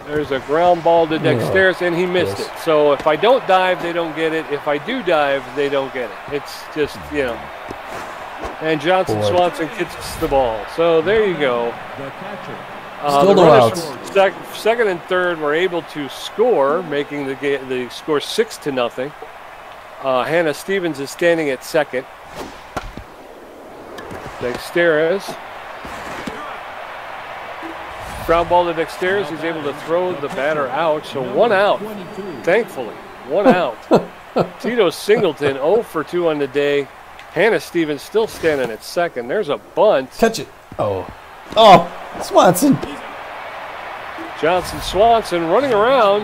There's a ground ball to Dexteris, and he missed it. So if I don't dive, they don't get it. If I do dive, they don't get it. It's just, you know. And Johnson Swanson kicks the ball. So there you go. The catcher. Still no outs. Second and third were able to score, making the score 6-0. Hannah Stevens is standing at second. Dexteris. Ground ball to Dexteris. He's able to throw the batter out. So 1 out, thankfully. 1 out. Tito Singleton, 0 for 2 on the day. Hannah Stevens still standing at second. There's a bunt. Catch it. Oh, Swanson. Johnson Swanson running around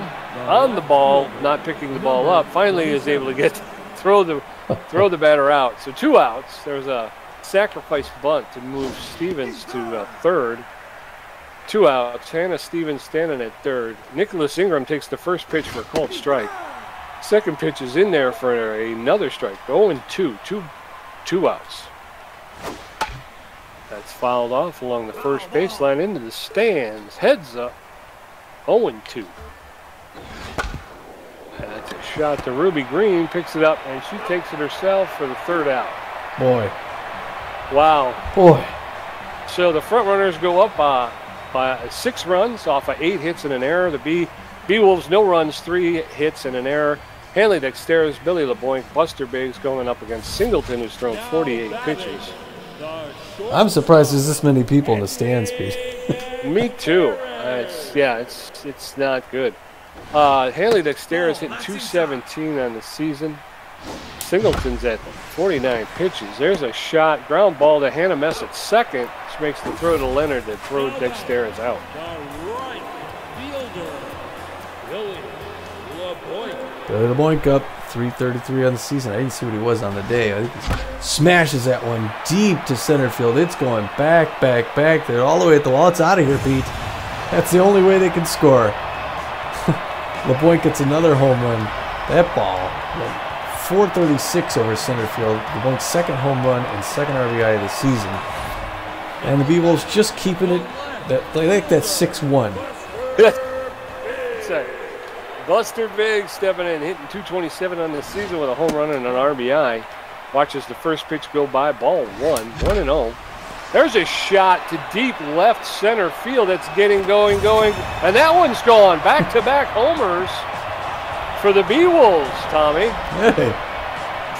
on the ball, not picking the ball up. Finally is able to throw the batter out. So 2 outs. There's a sacrifice bunt to move Stevens to third. 2 outs. Hannah Stevens standing at third. Nicholas Ingram takes the first pitch for a called strike. Second pitch is in there for another strike. 0-2. Two outs. That's fouled off along the first baseline into the stands. Heads up. 0-2. That's a shot to Ruby Green. Picks it up, and she takes it herself for the 3rd out. Boy. Wow. Boy. So the front runners go up by 6 runs off of 8 hits and an error. The Beewolves, no runs, 3 hits and an error. Hanley Dexteris, Billy LeBoink, Buster Biggs going up against Singleton, who's thrown 48 pitches. I'm surprised there's this many people in the stands, Pete. Me too. It's not good. Hanley Dexteris hitting 217 on the season. Singleton's at 49 pitches. There's a shot, ground ball to Hannah Mess at second, which makes the throw to Leonard that throws Dexteris out. Billy LeBoink up 333 on the season. I didn't see what he was on the day. I think he smashes that one deep to center field. It's going back. They're all the way at the wall. It's out of here, Pete. That's the only way they can score. LeBoink gets another home run. That ball went 436 over center field. LeBoink's second home run and second RBI of the season. And the Beewolves just keeping it. They like that 6-1. Buster Biggs stepping in, hitting 227 on the season with a home run and an RBI. Watches the first pitch go by. Ball 1-0. There's a shot to deep left center field. That's getting going. And that one's gone. Back-to-back homers for the Beewolves, Tommy. Hey.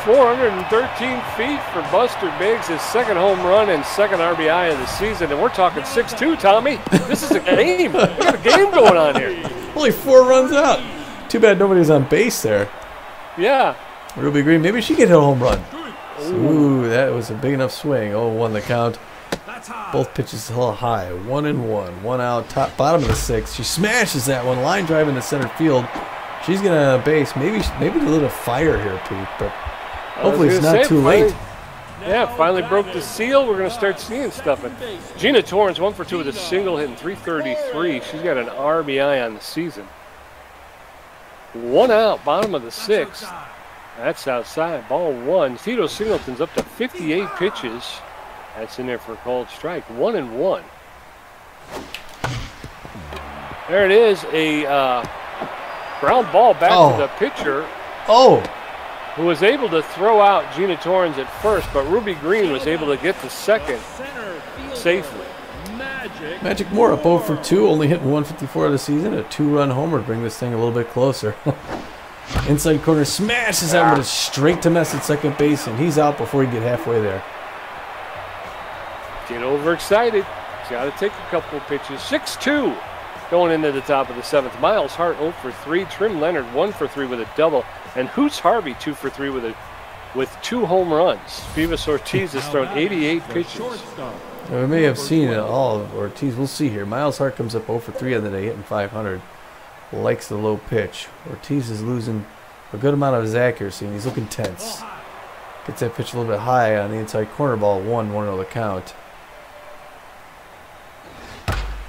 413 feet for Buster Biggs, his second home run and second RBI of the season. And we're talking 6-2, Tommy. This is a game. We got a game going on here. Only 4 runs out. Too bad nobody's on base there. Yeah. Ruby Green, maybe she could hit a home run. Ooh, that was a big enough swing. 0-1 the count. Both pitches a little high. 1-1. 1 out, bottom of the 6th. She smashes that one. Line drive into center field. She's gonna base. Maybe a little fire here, Pete. But hopefully it's not too late. Yeah, finally broke the seal. We're going to start seeing stuff. And Gina Torrance, 1 for 2 with a single, hitting .333. She's got an RBI on the season. 1 out, bottom of the 6th. That's outside. Ball 1. Tito Singleton's up to 58 pitches. That's in there for a called strike. 1-1. There it is. A ground ball back to the pitcher. Who was able to throw out Gina Torrance at first, but Ruby Green was able to get to second safely. Magic Moore up 0 for 2, only hitting 154 of the season. A 2-run homer to bring this thing a little bit closer. Inside corner smashes out, but it's straight to Mess at second base, and he's out before he get halfway there. Get overexcited. He's got to take a couple of pitches. 6-2 going into the top of the 7th. Miles Hart 0 for 3. Trim Leonard 1 for 3 with a double. And Hoots Harvey 2 for 3 with 2 home runs. Vivas Ortiz has thrown 88 pitches. We may have seen it all of Ortiz. We'll see here. Miles Hart comes up 0 for 3 on the day, hitting .500. Likes the low pitch. Ortiz is losing a good amount of his accuracy, and he's looking tense. Gets that pitch a little bit high on the inside corner. Ball 1-1 the count.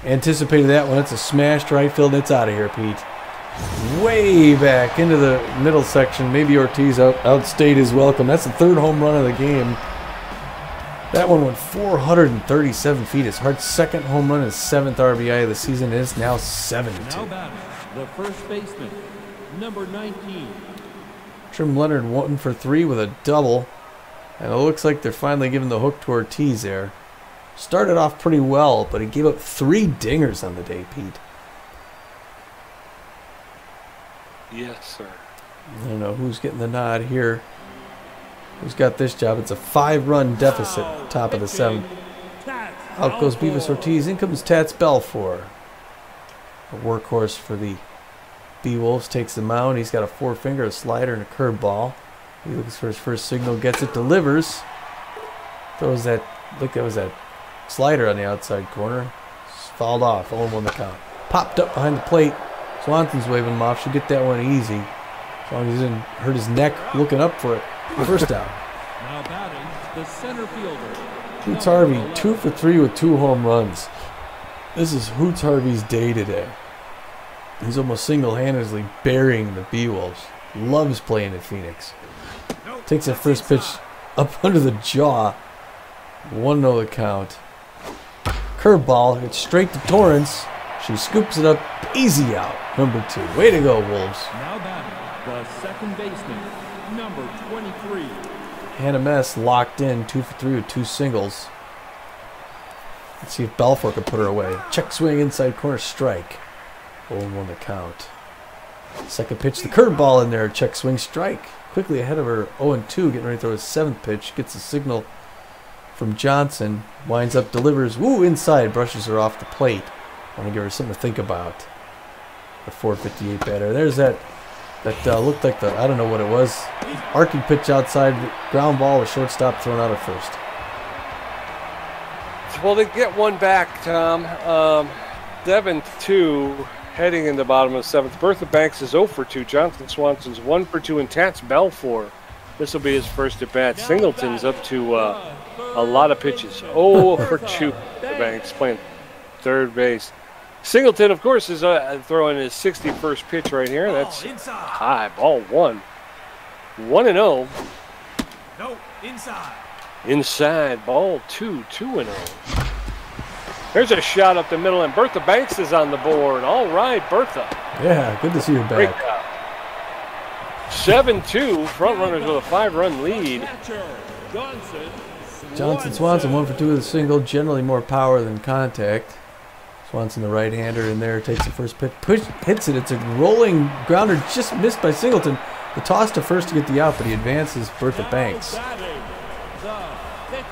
Anticipated that one. It's a smash to right field. It's out of here, Pete. Way back into the middle section. Maybe Ortiz outstayed his welcome. That's the 3rd home run of the game. That one went 437 feet. His Hart's 2nd home run, his 7th RBI of the season is now 72. Now batting, the first baseman, number 19. Trim Leonard 1 for 3 with a double. And it looks like they're finally giving the hook to Ortiz there. Started off pretty well, but he gave up 3 dingers on the day, Pete. Yes, sir. I don't know who's getting the nod here. Who's got this job? It's a 5-run deficit, top of the 7th. Out goes Beavis Ortiz. In comes Tats Belfour. A workhorse for the Beewolves. Takes the mound. He's got a 4-finger, a slider, and a curveball. He looks for his first signal, gets it, delivers. Throws that, look, that was that slider on the outside corner. Fouled off, 0-1 the count. Popped up behind the plate. Swanson's waving him off. Should get that one easy. As long as he didn't hurt his neck looking up for it. First down. Now batting, the center fielder. Hoots Harvey, 2 for 3 with 2 home runs. This is Hoots Harvey's day today. He's almost single-handedly burying the Beewolves. Loves playing at Phoenix. Takes that first pitch up under the jaw. 1-0 the count. Curveball, hits straight to Torrance. She scoops it up, easy out. Number 2. Way to go, Wolves. Now batting, the second baseman, number 23. Hannah Mess locked in, 2 for 3 with 2 singles. Let's see if Belfour can put her away. Check swing, inside corner, strike. 0-1 the count. Second pitch, the curveball in there. Check swing, strike. Quickly ahead of her, 0-2, getting ready to throw his 7th pitch. Gets a signal from Johnson. Winds up, delivers. Woo, inside, brushes her off the plate. Want to give her something to think about. The 458 batter. There's that looked like the, I don't know what it was. Arcing pitch outside, ground ball, a shortstop thrown out at first. Well, they get one back, Tom. 7-2, heading in the bottom of the 7th. Bertha Banks is 0 for 2. Jonathan Swanson's 1 for 2. And Tats Belfour, this will be his first at bat. Singleton's up to a lot of pitches. 0 for 2. Banks playing third base. Singleton, of course, is throwing his 61st pitch right here. That's high. Ball 1. 1-0. No, inside. Inside. Ball 2. 2-0. There's a shot up the middle, and Bertha Banks is on the board. All right, Bertha. Yeah, good to see her back. 7-2. Frontrunners with a 5-run lead. Johnson Swanson 1 for 2 with a single. Generally more power than contact. Swanson, the right-hander, in there, takes the first pitch, hits it. It's a rolling grounder, just missed by Singleton. The toss to first to get the out, but he advances Bertha Banks.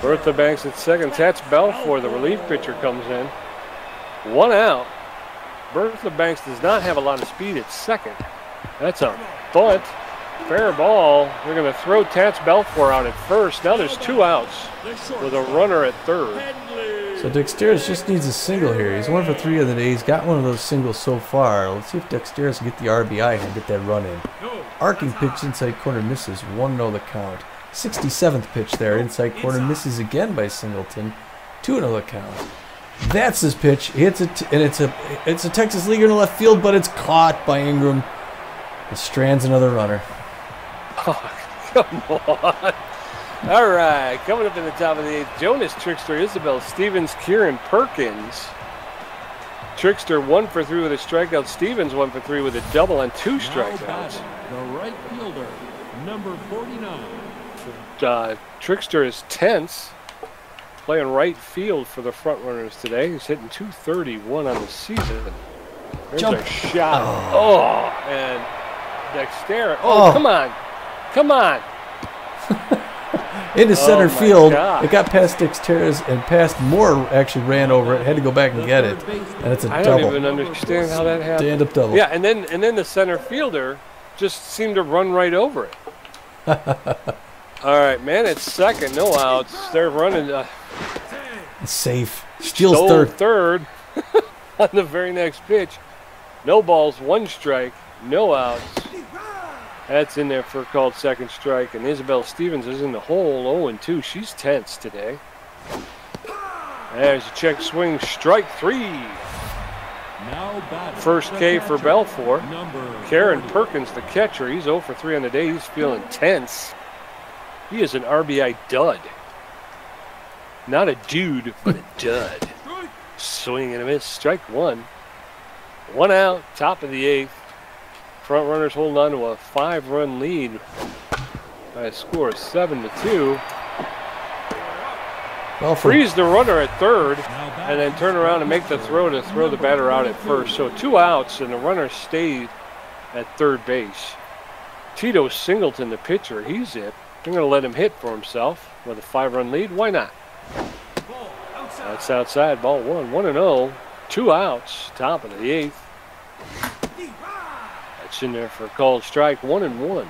Bertha Banks at second. Tats Belfour, the relief pitcher, comes in. 1 out. Bertha Banks does not have a lot of speed at second. That's a bunt. Fair ball. They're going to throw Tats Belfour out at first. Now there's 2 outs with a runner at third. So So Dexterous just needs a single here. He's 1 for 3 of the day. He's got one of those singles so far. Let's see if Dexterous can get the RBI and get that run in. Arcing pitch inside corner misses. 1-0 the count. 67th pitch there inside corner misses again by Singleton. 2-0 the count. That's his pitch. He hits it, and it's a Texas leaguer in the left field, but it's caught by Ingram. It strands another runner. Oh, come on. All right, coming up in the top of the 8th, Jonas, Trickster, Isabel, Stevens, Kieran, Perkins. Trickster 1 for 3 with a strikeout. Stevens 1 for 3 with a double and 2 strikeouts. The right fielder, number 49. Trickster is tense, playing right field for the Frontrunners today. He's hitting .231 on the season. There's Jump. a shot. Oh, and Dexter. Oh, come on. Come on. Into center my field. God. It got past Dexterous, and past Moore actually ran over it. Had to go back and get it, and it's a I double. don't even understand how that happened. Stand-up double. Yeah, and then the center fielder just seemed to run right over it. All right, man, it's second, no outs. They're running. Safe. Steals Stole third. on the very next pitch. No balls, 1 strike, no outs. That's in there for a called second strike. And Isabel Stevens is in the hole, 0-2. She's tense today. There's a check swing, strike 3. First K for Belfour. Karen Perkins, the catcher, he's 0 for 3 on the day. He's feeling tense. He is an RBI dud. Not a dude, but a dud. Swing and a miss, strike 1. 1 out, top of the 8th. Frontrunners holding on to a 5-run lead by a score of 7-2. Freeze the runner at third, and then turn around and make the throw to throw the batter out at first. So 2 outs, and the runner stayed at third base. Tito Singleton, the pitcher, he's it. They're going to let him hit for himself with a 5-run lead. Why not? That's outside, ball 1. 1-0, 2 outs, top of the 8th. That's in there for a called strike, 1-1.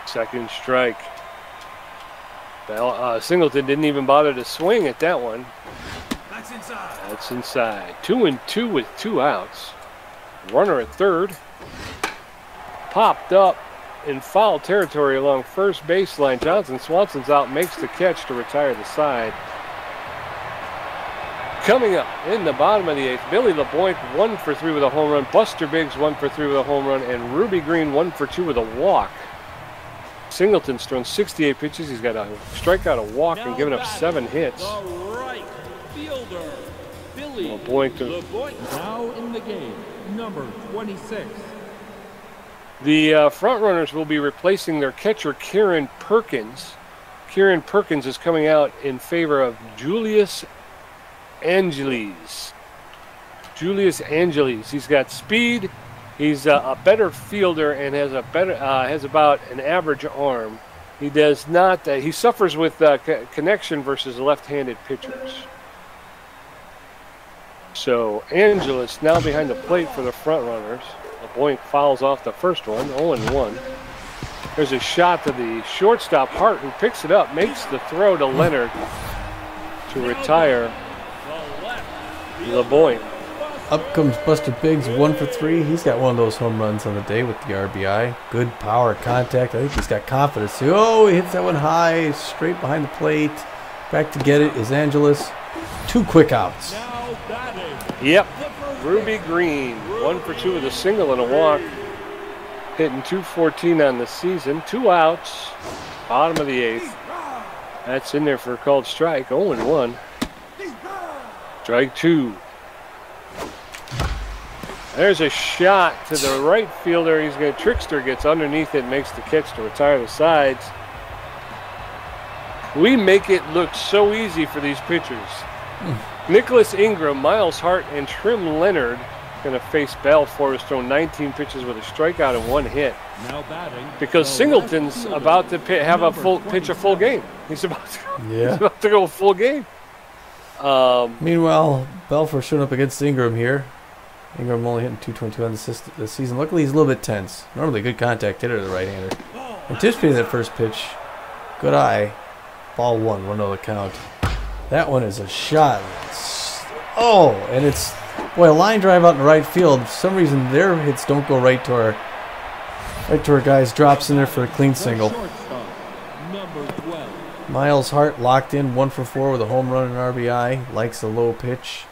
Second strike. Singleton didn't even bother to swing at that one. That's inside. 2-2 with 2 outs. Runner at third. Popped up in foul territory along first baseline. Johnson Swanson's out, makes the catch to retire the side. Coming up in the bottom of the 8th, Billy LeBoink 1 for 3 with a home run. Buster Biggs 1 for 3 with a home run. And Ruby Green 1 for 2 with a walk. Singleton's thrown 68 pitches. He's got a strikeout, a walk, and given up 7 hits. The right fielder, Billy LeBoink now in the game, number 26. The Frontrunners will be replacing their catcher, Kieran Perkins. Kieran Perkins is coming out in favor of Julius Angeles. Julius Angeles. He's got speed. He's a better fielder and has about an average arm. He does not. He suffers with connection versus left-handed pitchers. So Angeles now behind the plate for the Frontrunners. LeBoink fouls off the first one, 0-1. There's a shot to the shortstop, Hart, who picks it up, makes the throw to Leonard to retire LeBoink. Up comes Buster Biggs, 1 for 3. He's got one of those home runs on the day with the RBI. Good power contact. I think he's got confidence too. Oh, he hits that one high, straight behind the plate. Back to get it is Angeles. 2 quick outs. Yep. Ruby Green, 1 for 2 with a single and a walk. Hitting .214 on the season. 2 outs. Bottom of the 8th. That's in there for a called strike. 0-1. Strike 2. There's a shot to the right fielder. He's going to Trickster gets underneath it, makes the catch to retire the sides. We make it look so easy for these pitchers. Nicholas Ingram, Miles Hart, and Trim Leonard going to face Belfour, who's thrown 19 pitches with a strikeout and 1 hit. Now batting, because Singleton's about to have a pitch a full game. He's about to go a full game. Meanwhile, Belfour showing up against Ingram here. Ingram only hitting .222 on the season. Luckily, he's a little bit tense. Normally a good contact hitter, the right-hander. Anticipating that first pitch. Good eye. Ball 1-0 the count. That one is a shot. Oh, and it's, boy, a line drive out in the right field. For some reason, their hits don't go right to our guys. Drops in there for a clean single. Miles Hart locked in 1 for 4 with a home run and RBI. Likes the low pitch.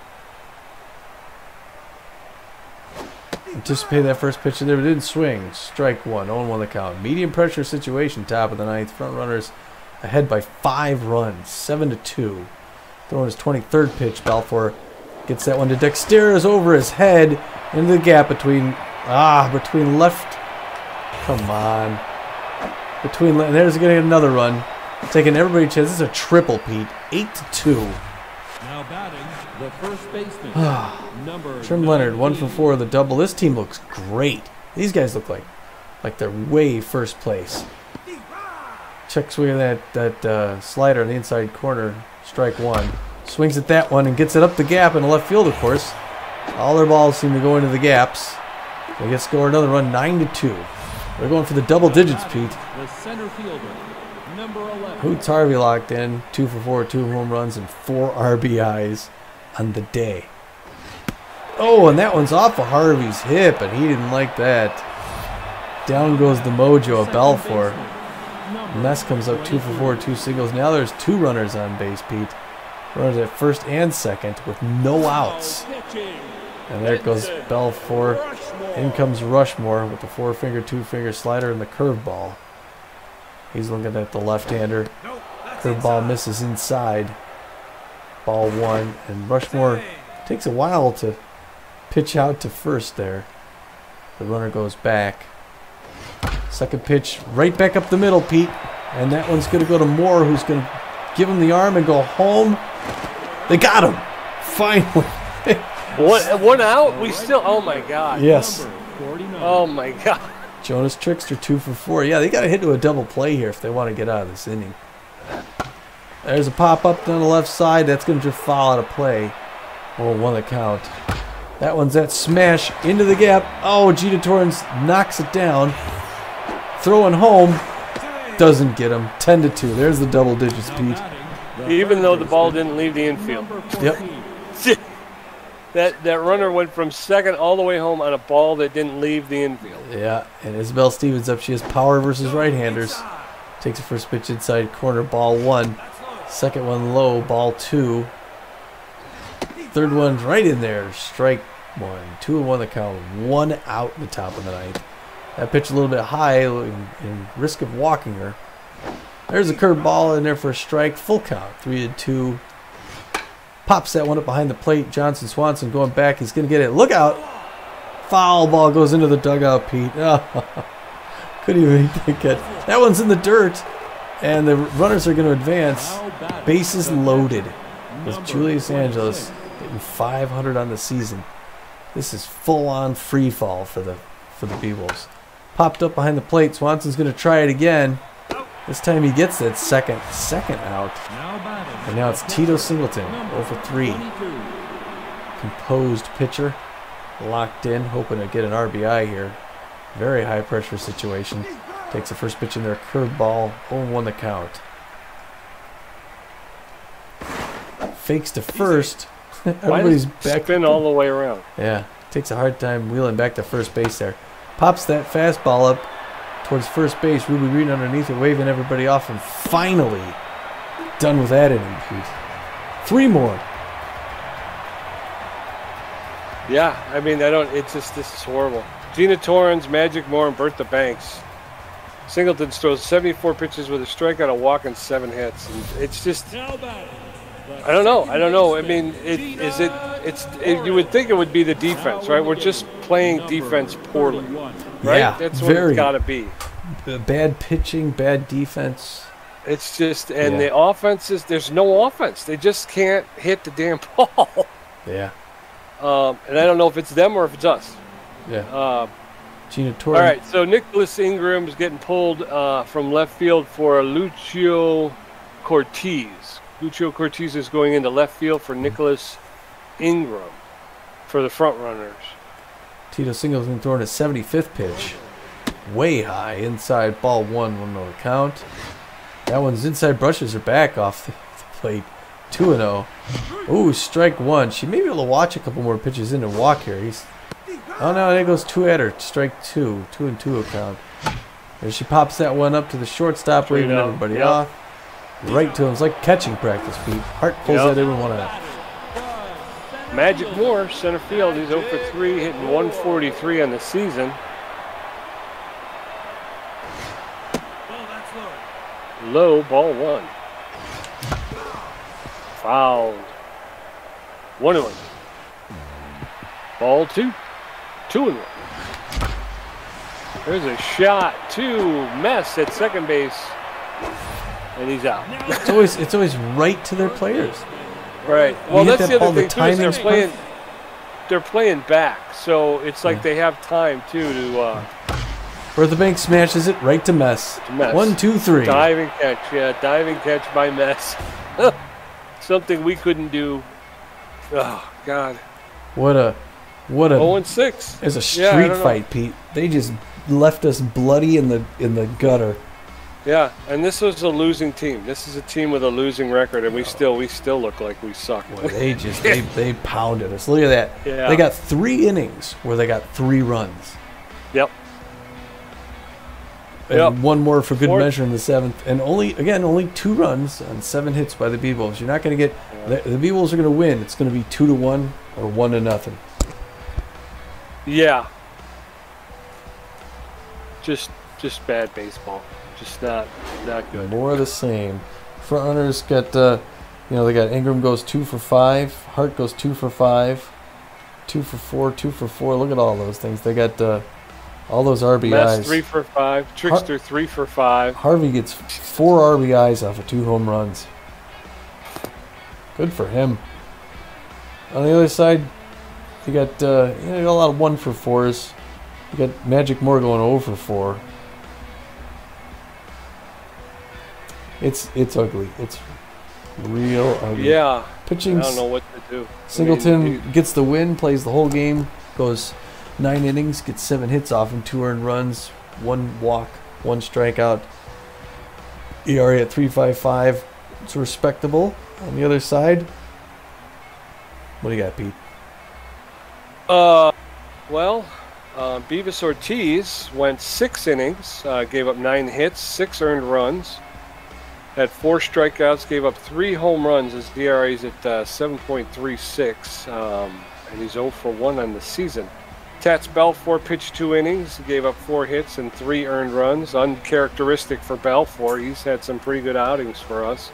Anticipated that first pitch there, but didn't swing. Strike 1, 0-1 the count. Medium pressure situation, top of the ninth. Front runners ahead by 5 runs, 7-2. Throwing his 23rd pitch. Balfour gets that one to Dexter's over his head into the gap between left. Come on. And there's going to get another run. Taking everybody chance. This is a triple, Pete. 8-2. Now batting the first baseman. Trim Leonard, 1 for 4 with a double. This team looks great. These guys look like they're way first place. Check swing of that slider on the inside corner. Strike 1. Swings at that one and gets it up the gap in the left field, of course. All their balls seem to go into the gaps. They get score another run, 9-2. They're going for the double digits, Pete. The center fielder, number 11. Hoots Harvey locked in, 2 for 4, 2 home runs and 4 RBIs on the day. Oh, and that one's off of Harvey's hip, and he didn't like that. Down goes the mojo of Balfour. Mess comes up 2 for 4, 2 singles. Now there's 2 runners on base, Pete. Runners at first and second with no outs. And there goes Balfour. In comes Rushmore with the 4-finger, 2-finger slider and the curveball. He's looking at the left-hander. Curveball misses inside. Ball 1. And Rushmore takes a while to pitch out to first there. The runner goes back. Second pitch right back up the middle, Pete. And that one's going to go to Moore, who's going to give him the arm and go home. They got him. Finally. One out? We still, oh my God. Yes. Oh my God. Jonas Trickster, 2 for 4. Yeah, they got to hit to a double play here if they want to get out of this inning. There's a pop-up down the left side. That's going to just foul out of play. 0-1 the count. That one's that smash into the gap. Oh, Gina Torrens knocks it down. Throwing home. Doesn't get him. 10-2. There's the double digits, Pete. Even though the ball didn't leave the infield. Yep. That runner went from second all the way home on a ball that didn't leave the infield. Yeah, and Isabel Stevens up. She has power versus right-handers. Takes the first pitch inside corner, ball 1. Second one low, ball 2. Third one's right in there, strike 1. 2-1 the count, 1 out in the top of the ninth. That pitch a little bit high, in risk of walking her. There's a curved ball in there for a strike, full count, 3-2. Pops that one up behind the plate. Johnson Swanson going back. He's going to get it. Look out. Foul ball goes into the dugout, Pete. Oh, couldn't even think it. That one's in the dirt. And the runners are going to advance. Bases loaded with Julius Angeles getting 500 on the season. This is full-on free fall for the Beewolves. Popped up behind the plate. Swanson's going to try it again. This time he gets that second out. And now it's Tito Singleton, 0 for 3. Composed pitcher, locked in, hoping to get an RBI here. Very high pressure situation. Takes the first pitch in there, curveball, 0-1 the count. Fakes to first. Everybody's back. Spin all the way around. Yeah, takes a hard time wheeling back to first base there. Pops that fastball up towards first base. Ruby Green underneath it, waving everybody off, and finally done with that inning, Pete. 3 more. Yeah, I mean, this is horrible. Gina Torrens, Magic Moore, and Bertha Banks. Singleton throws 74 pitches with a strikeout, a walk, and 7 hits. And it's just, I don't know. I mean, you would think it would be the defense, right? We're just playing defense poorly, right? Yeah, that's what it's got to be. Bad pitching, bad defense. It's just, and the offense there's no offense. They just can't hit the damn ball. Yeah. And I don't know if it's them or if it's us. Yeah. Gina Torres. All right, so Nicholas Ingram is getting pulled from left field for Lucio Cortez. Lucio Cortez is going into left field for Nicholas Ingram for the front runners. Tito Singleton throwing a 75th pitch. Way high, inside, ball 1, 1-0 count. That one's inside, brushes her back off the plate. 2-0. Ooh, strike one. She may be able to watch a couple more pitches in and walk here. Oh no, there goes 2 at her. Strike 2. 2-2 count. There she pops that one up to the shortstop, waving everybody off. Right to him. It's like catching practice, Pete. Hart pulls that in and 1 out. Magic Moore, center field. He's 0 for 3, hitting 143 on the season. Low, ball 1. Foul. 1-1. Ball 2. 2-1. There's a shot to Mess at second base, and he's out. It's always right to their players. Right. Well, that's the other thing too. Is they're playing back, so it's like they have time too to. Bertha Banks smashes it right to Mess. 1, 2, 3. Diving catch, diving catch by Mess. Something we couldn't do. Oh God. What a 0-6. It's a street fight, Pete. They just left us bloody in the gutter. Yeah, and this was a losing team. This is a team with a losing record, and we still look like we suck. Boy, they pounded us. Look at that. Yeah. They got 3 innings where they got 3 runs. Yep. And 1 more for good measure in the 7th, and only 2 runs on 7 hits by the Beewolves. You're not going to get the Beewolves are going to win. It's going to be 2-1 or 1-0. Yeah. Just bad baseball. Just not good. More of the same. Frontrunners got they got Ingram goes 2 for 5, Hart goes 2 for 5, 2 for 4, 2 for 4. Look at all those things. They got all those RBIs. Mess 3 for 5, Trickster 3 for 5. Harvey gets 4 RBIs off of 2 home runs. Good for him. On the other side, you got a lot of 1 for 4s. You got Magic Moore going 0 for 4. It's ugly. It's real ugly. Yeah. Pitching. I don't know what to do. Singleton gets the win, plays the whole game, goes 9 innings, gets 7 hits off him, 2 earned runs, 1 walk, 1 strikeout. ERA at 3.55. It's respectable. On the other side, what do you got, Pete? Beavis Ortiz went 6 innings, gave up 9 hits, 6 earned runs, had 4 strikeouts, gave up 3 home runs. His ERA is at 7.36, and he's 0 for 1 on the season. Tats Balfour pitched 2 innings, gave up 4 hits and 3 earned runs. Uncharacteristic for Balfour. He's had some pretty good outings for us.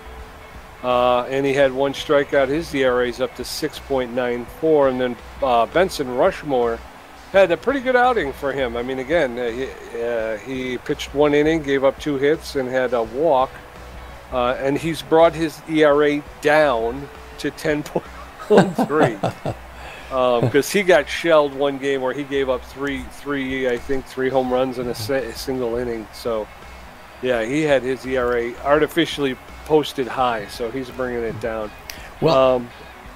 And he had 1 strikeout. His ERA is up to 6.94. And then Benson Rushmore had a pretty good outing for him. I mean, again, he pitched 1 inning, gave up 2 hits, and had a walk. And he's brought his ERA down to 10.13. Because he got shelled one game where he gave up three home runs in a single inning. So, yeah, he had his ERA artificially posted high, so he's bringing it down. Well,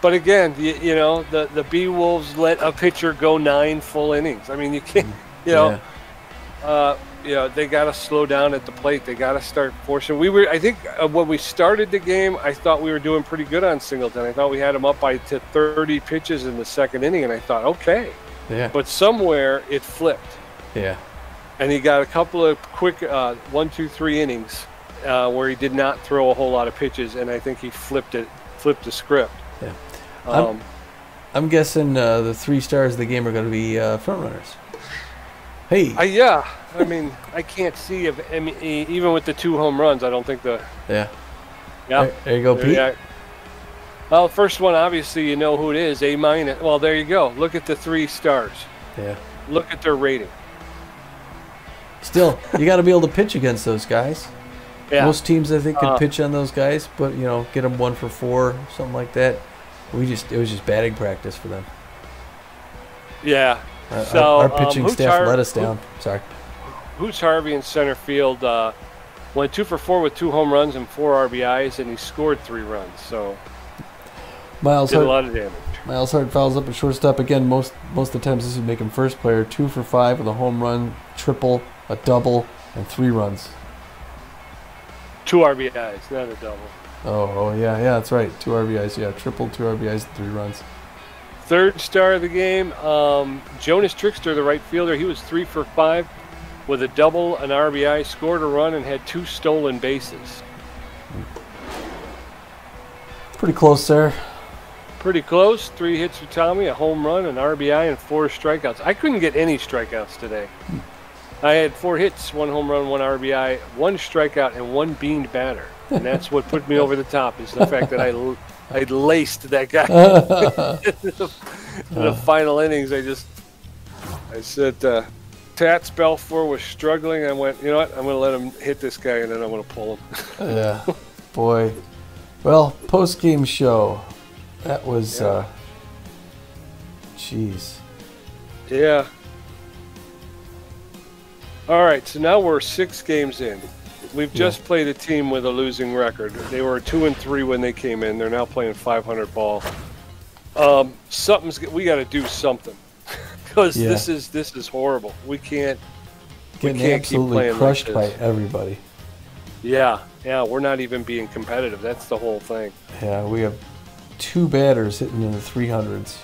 but again, the Beewolves let a pitcher go 9 full innings. I mean, you can't, they got to slow down at the plate. They got to start forcing. I think when we started the game, I thought we were doing pretty good on Singleton. I thought we had him up to 30 pitches in the 2nd inning, and I thought, okay. Yeah. But somewhere it flipped. Yeah. And he got a couple of quick 1, 2, 3 innings where he did not throw a whole lot of pitches, and I think he flipped the script. Yeah. I'm guessing the 3 stars of the game are going to be Frontrunners. Hey. I mean, I can't see even with the 2 home runs, I don't think the. Yeah. Yeah. There you go, Pete. Well, the first one, obviously, you know who it is. A-. Well, there you go. Look at the 3 stars. Yeah. Look at their rating. Still, you got to be able to pitch against those guys. Yeah. Most teams, I think, could pitch on those guys, but get them 1 for 4, something like that. It was just batting practice for them. Yeah. Our pitching staff let us down. Sorry. Hoots Harvey in center field went 2 for 4 with 2 home runs and 4 RBIs, and he scored 3 runs. So Miles did Hart, a lot of damage. Miles Hart fouls up at shortstop again. Most of the times this would make him first player. 2 for 5 with a home run, triple, a double, and 3 runs. 2 RBIs, not a double. Oh, yeah, that's right. 2 RBIs, yeah. Triple, 2 RBIs, 3 runs. Third star of the game, Jonas Trickster, the right fielder, he was 3 for 5 with a double, an RBI, scored a run, and had 2 stolen bases. Pretty close there. Pretty close. 3 hits for Tommy, a home run, an RBI, and 4 strikeouts. I couldn't get any strikeouts today. I had 4 hits, 1 home run, 1 RBI, 1 strikeout, and 1 beaned batter. And that's what put me over the top, is the fact that I laced that guy. In the final innings, I said, Tats Belfour was struggling. I went, you know what? I'm going to let him hit this guy, and then I'm going to pull him. Yeah, boy. Well, post-game show. That was, jeez. Yeah. All right, so now we're 6 games in. We've just played a team with a losing record. They were 2-3 when they came in. They're now playing 500 ball. We got to do something because this is horrible. We can't absolutely keep playing crushed like this. by everybody. Yeah, we're not even being competitive. That's the whole thing. Yeah, we have 2 batters hitting in the 300s.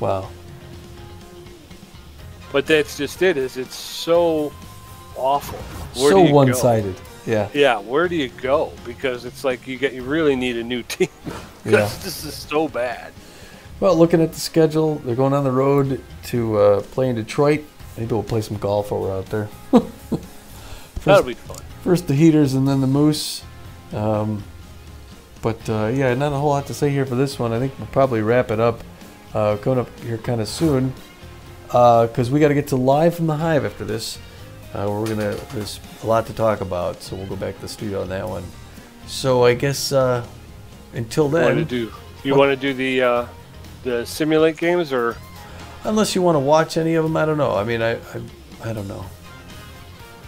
Wow. But that's just it. It's so awful. So one-sided. Yeah. Yeah. Where do you go? Because it's like you really need a new team. Because this is so bad. Well, looking at the schedule, they're going on the road to play in Detroit. Maybe we'll play some golf while we're out there. That'll be fun. First the Heaters and then the Moose. But yeah, not a whole lot to say here for this one. I think we'll probably wrap it up. Coming up here kind of soon. Because we got to get to Live from the Hive after this. There's a lot to talk about, so we'll go back to the studio on that one. So I guess until then, you want to do the simulate games, or unless you want to watch any of them, I don't know. I mean, I don't know.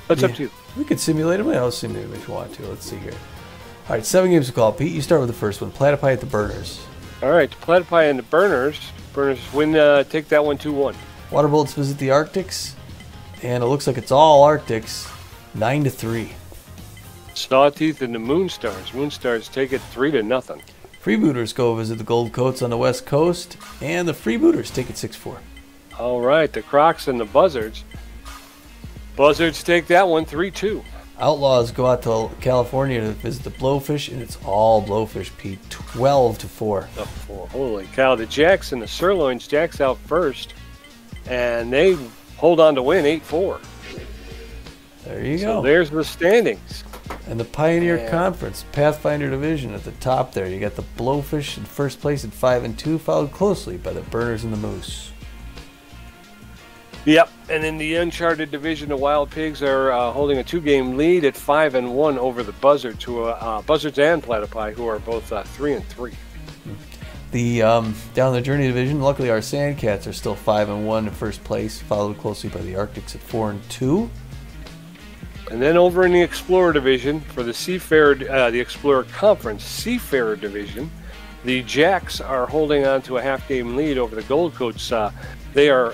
That's up to you. We could simulate them. I'll simulate them if you want to. Let's see here. All right, 7 games to call. Pete, you start with the first one. Platypi at the Burners. All right, Platypi and the Burners. Burners win. Take that one 2-1. Waterbullets visit the Arctics, and it looks like it's all Arctics, 9-3. Sawteeth and the Moonstars. Moonstars take it 3-0. Freebooters go visit the Gold Coats on the West Coast, and the Freebooters take it 6-4. All right, the Crocs and the Buzzards. Buzzards take that one 3-2. Outlaws go out to California to visit the Blowfish, and it's all Blowfish, Pete, 12-4. Holy cow. The Jacks and the Sirloins. Jacks out first, and they hold on to win 8-4. There you So go. there's the standings. And the Pioneer Conference, Pathfinder Division at the top there. You got the Blowfish in first place at 5-2, followed closely by the Burners and the Moose. Yep, and in the Uncharted Division, the Wild Pigs are holding a 2-game lead at 5-1 over the Buzzards, Buzzards and Platypi, who are both 3-3. The down the Journey Division, luckily our Sandcats are still 5-1 in first place, followed closely by the Arctics at 4-2. And then over in the Explorer Division, for the the Explorer Conference Seafarer Division, the Jacks are holding on to a half-game lead over the Gold Coats. Their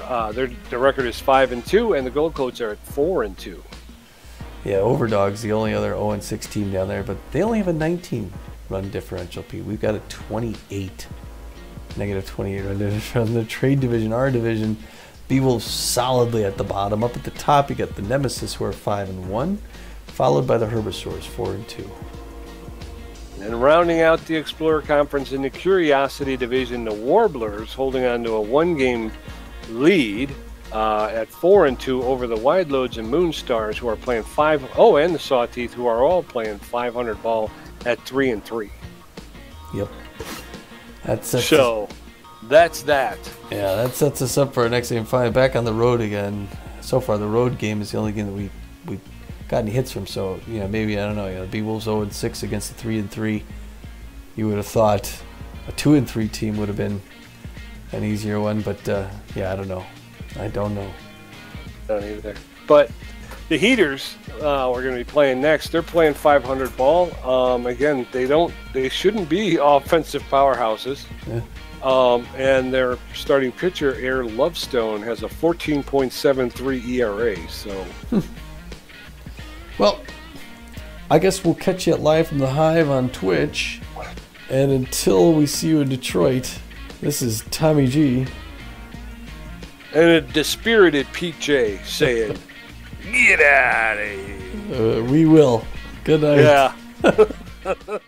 record is 5-2, and the Gold Coats are at 4-2. Yeah, Overdog's the only other 0-6 team down there, but they only have a 19-run differential, Pete. We've got a negative 28 run differential. In the Trade Division, our division, Beewolves solidly at the bottom. Up at the top, you got the Nemesis, who are 5-1, followed by the Herbisaurs, 4-2. And rounding out the Explorer Conference in the Curiosity Division, the Warblers holding on to a 1-game lead at 4-2 over the Wideloads and Moonstars, who are playing and the Sawteeth, who are all playing 500 ball at 3-3. Yep. That's that. Yeah, that sets us up for our next game. Finally, back on the road again. So far, the road game is the only game that we got any hits from. So, maybe, I don't know. The Beewolves 0-6 against the 3-3. You would have thought a 2-3 team would have been an easier one, but I don't know. I don't know. Don't either. But the Heaters, we're going to be playing next. They're playing 500 ball. Again, they shouldn't be offensive powerhouses. Yeah. And their starting pitcher, Air Lovestone, has a 14.73 ERA. So Well, I guess we'll catch you at Live from the Hive on Twitch. And until we see you in Detroit, this is Tommy G. And a dispirited Pete J saying, "Get out of here." We will. Good night. Yeah.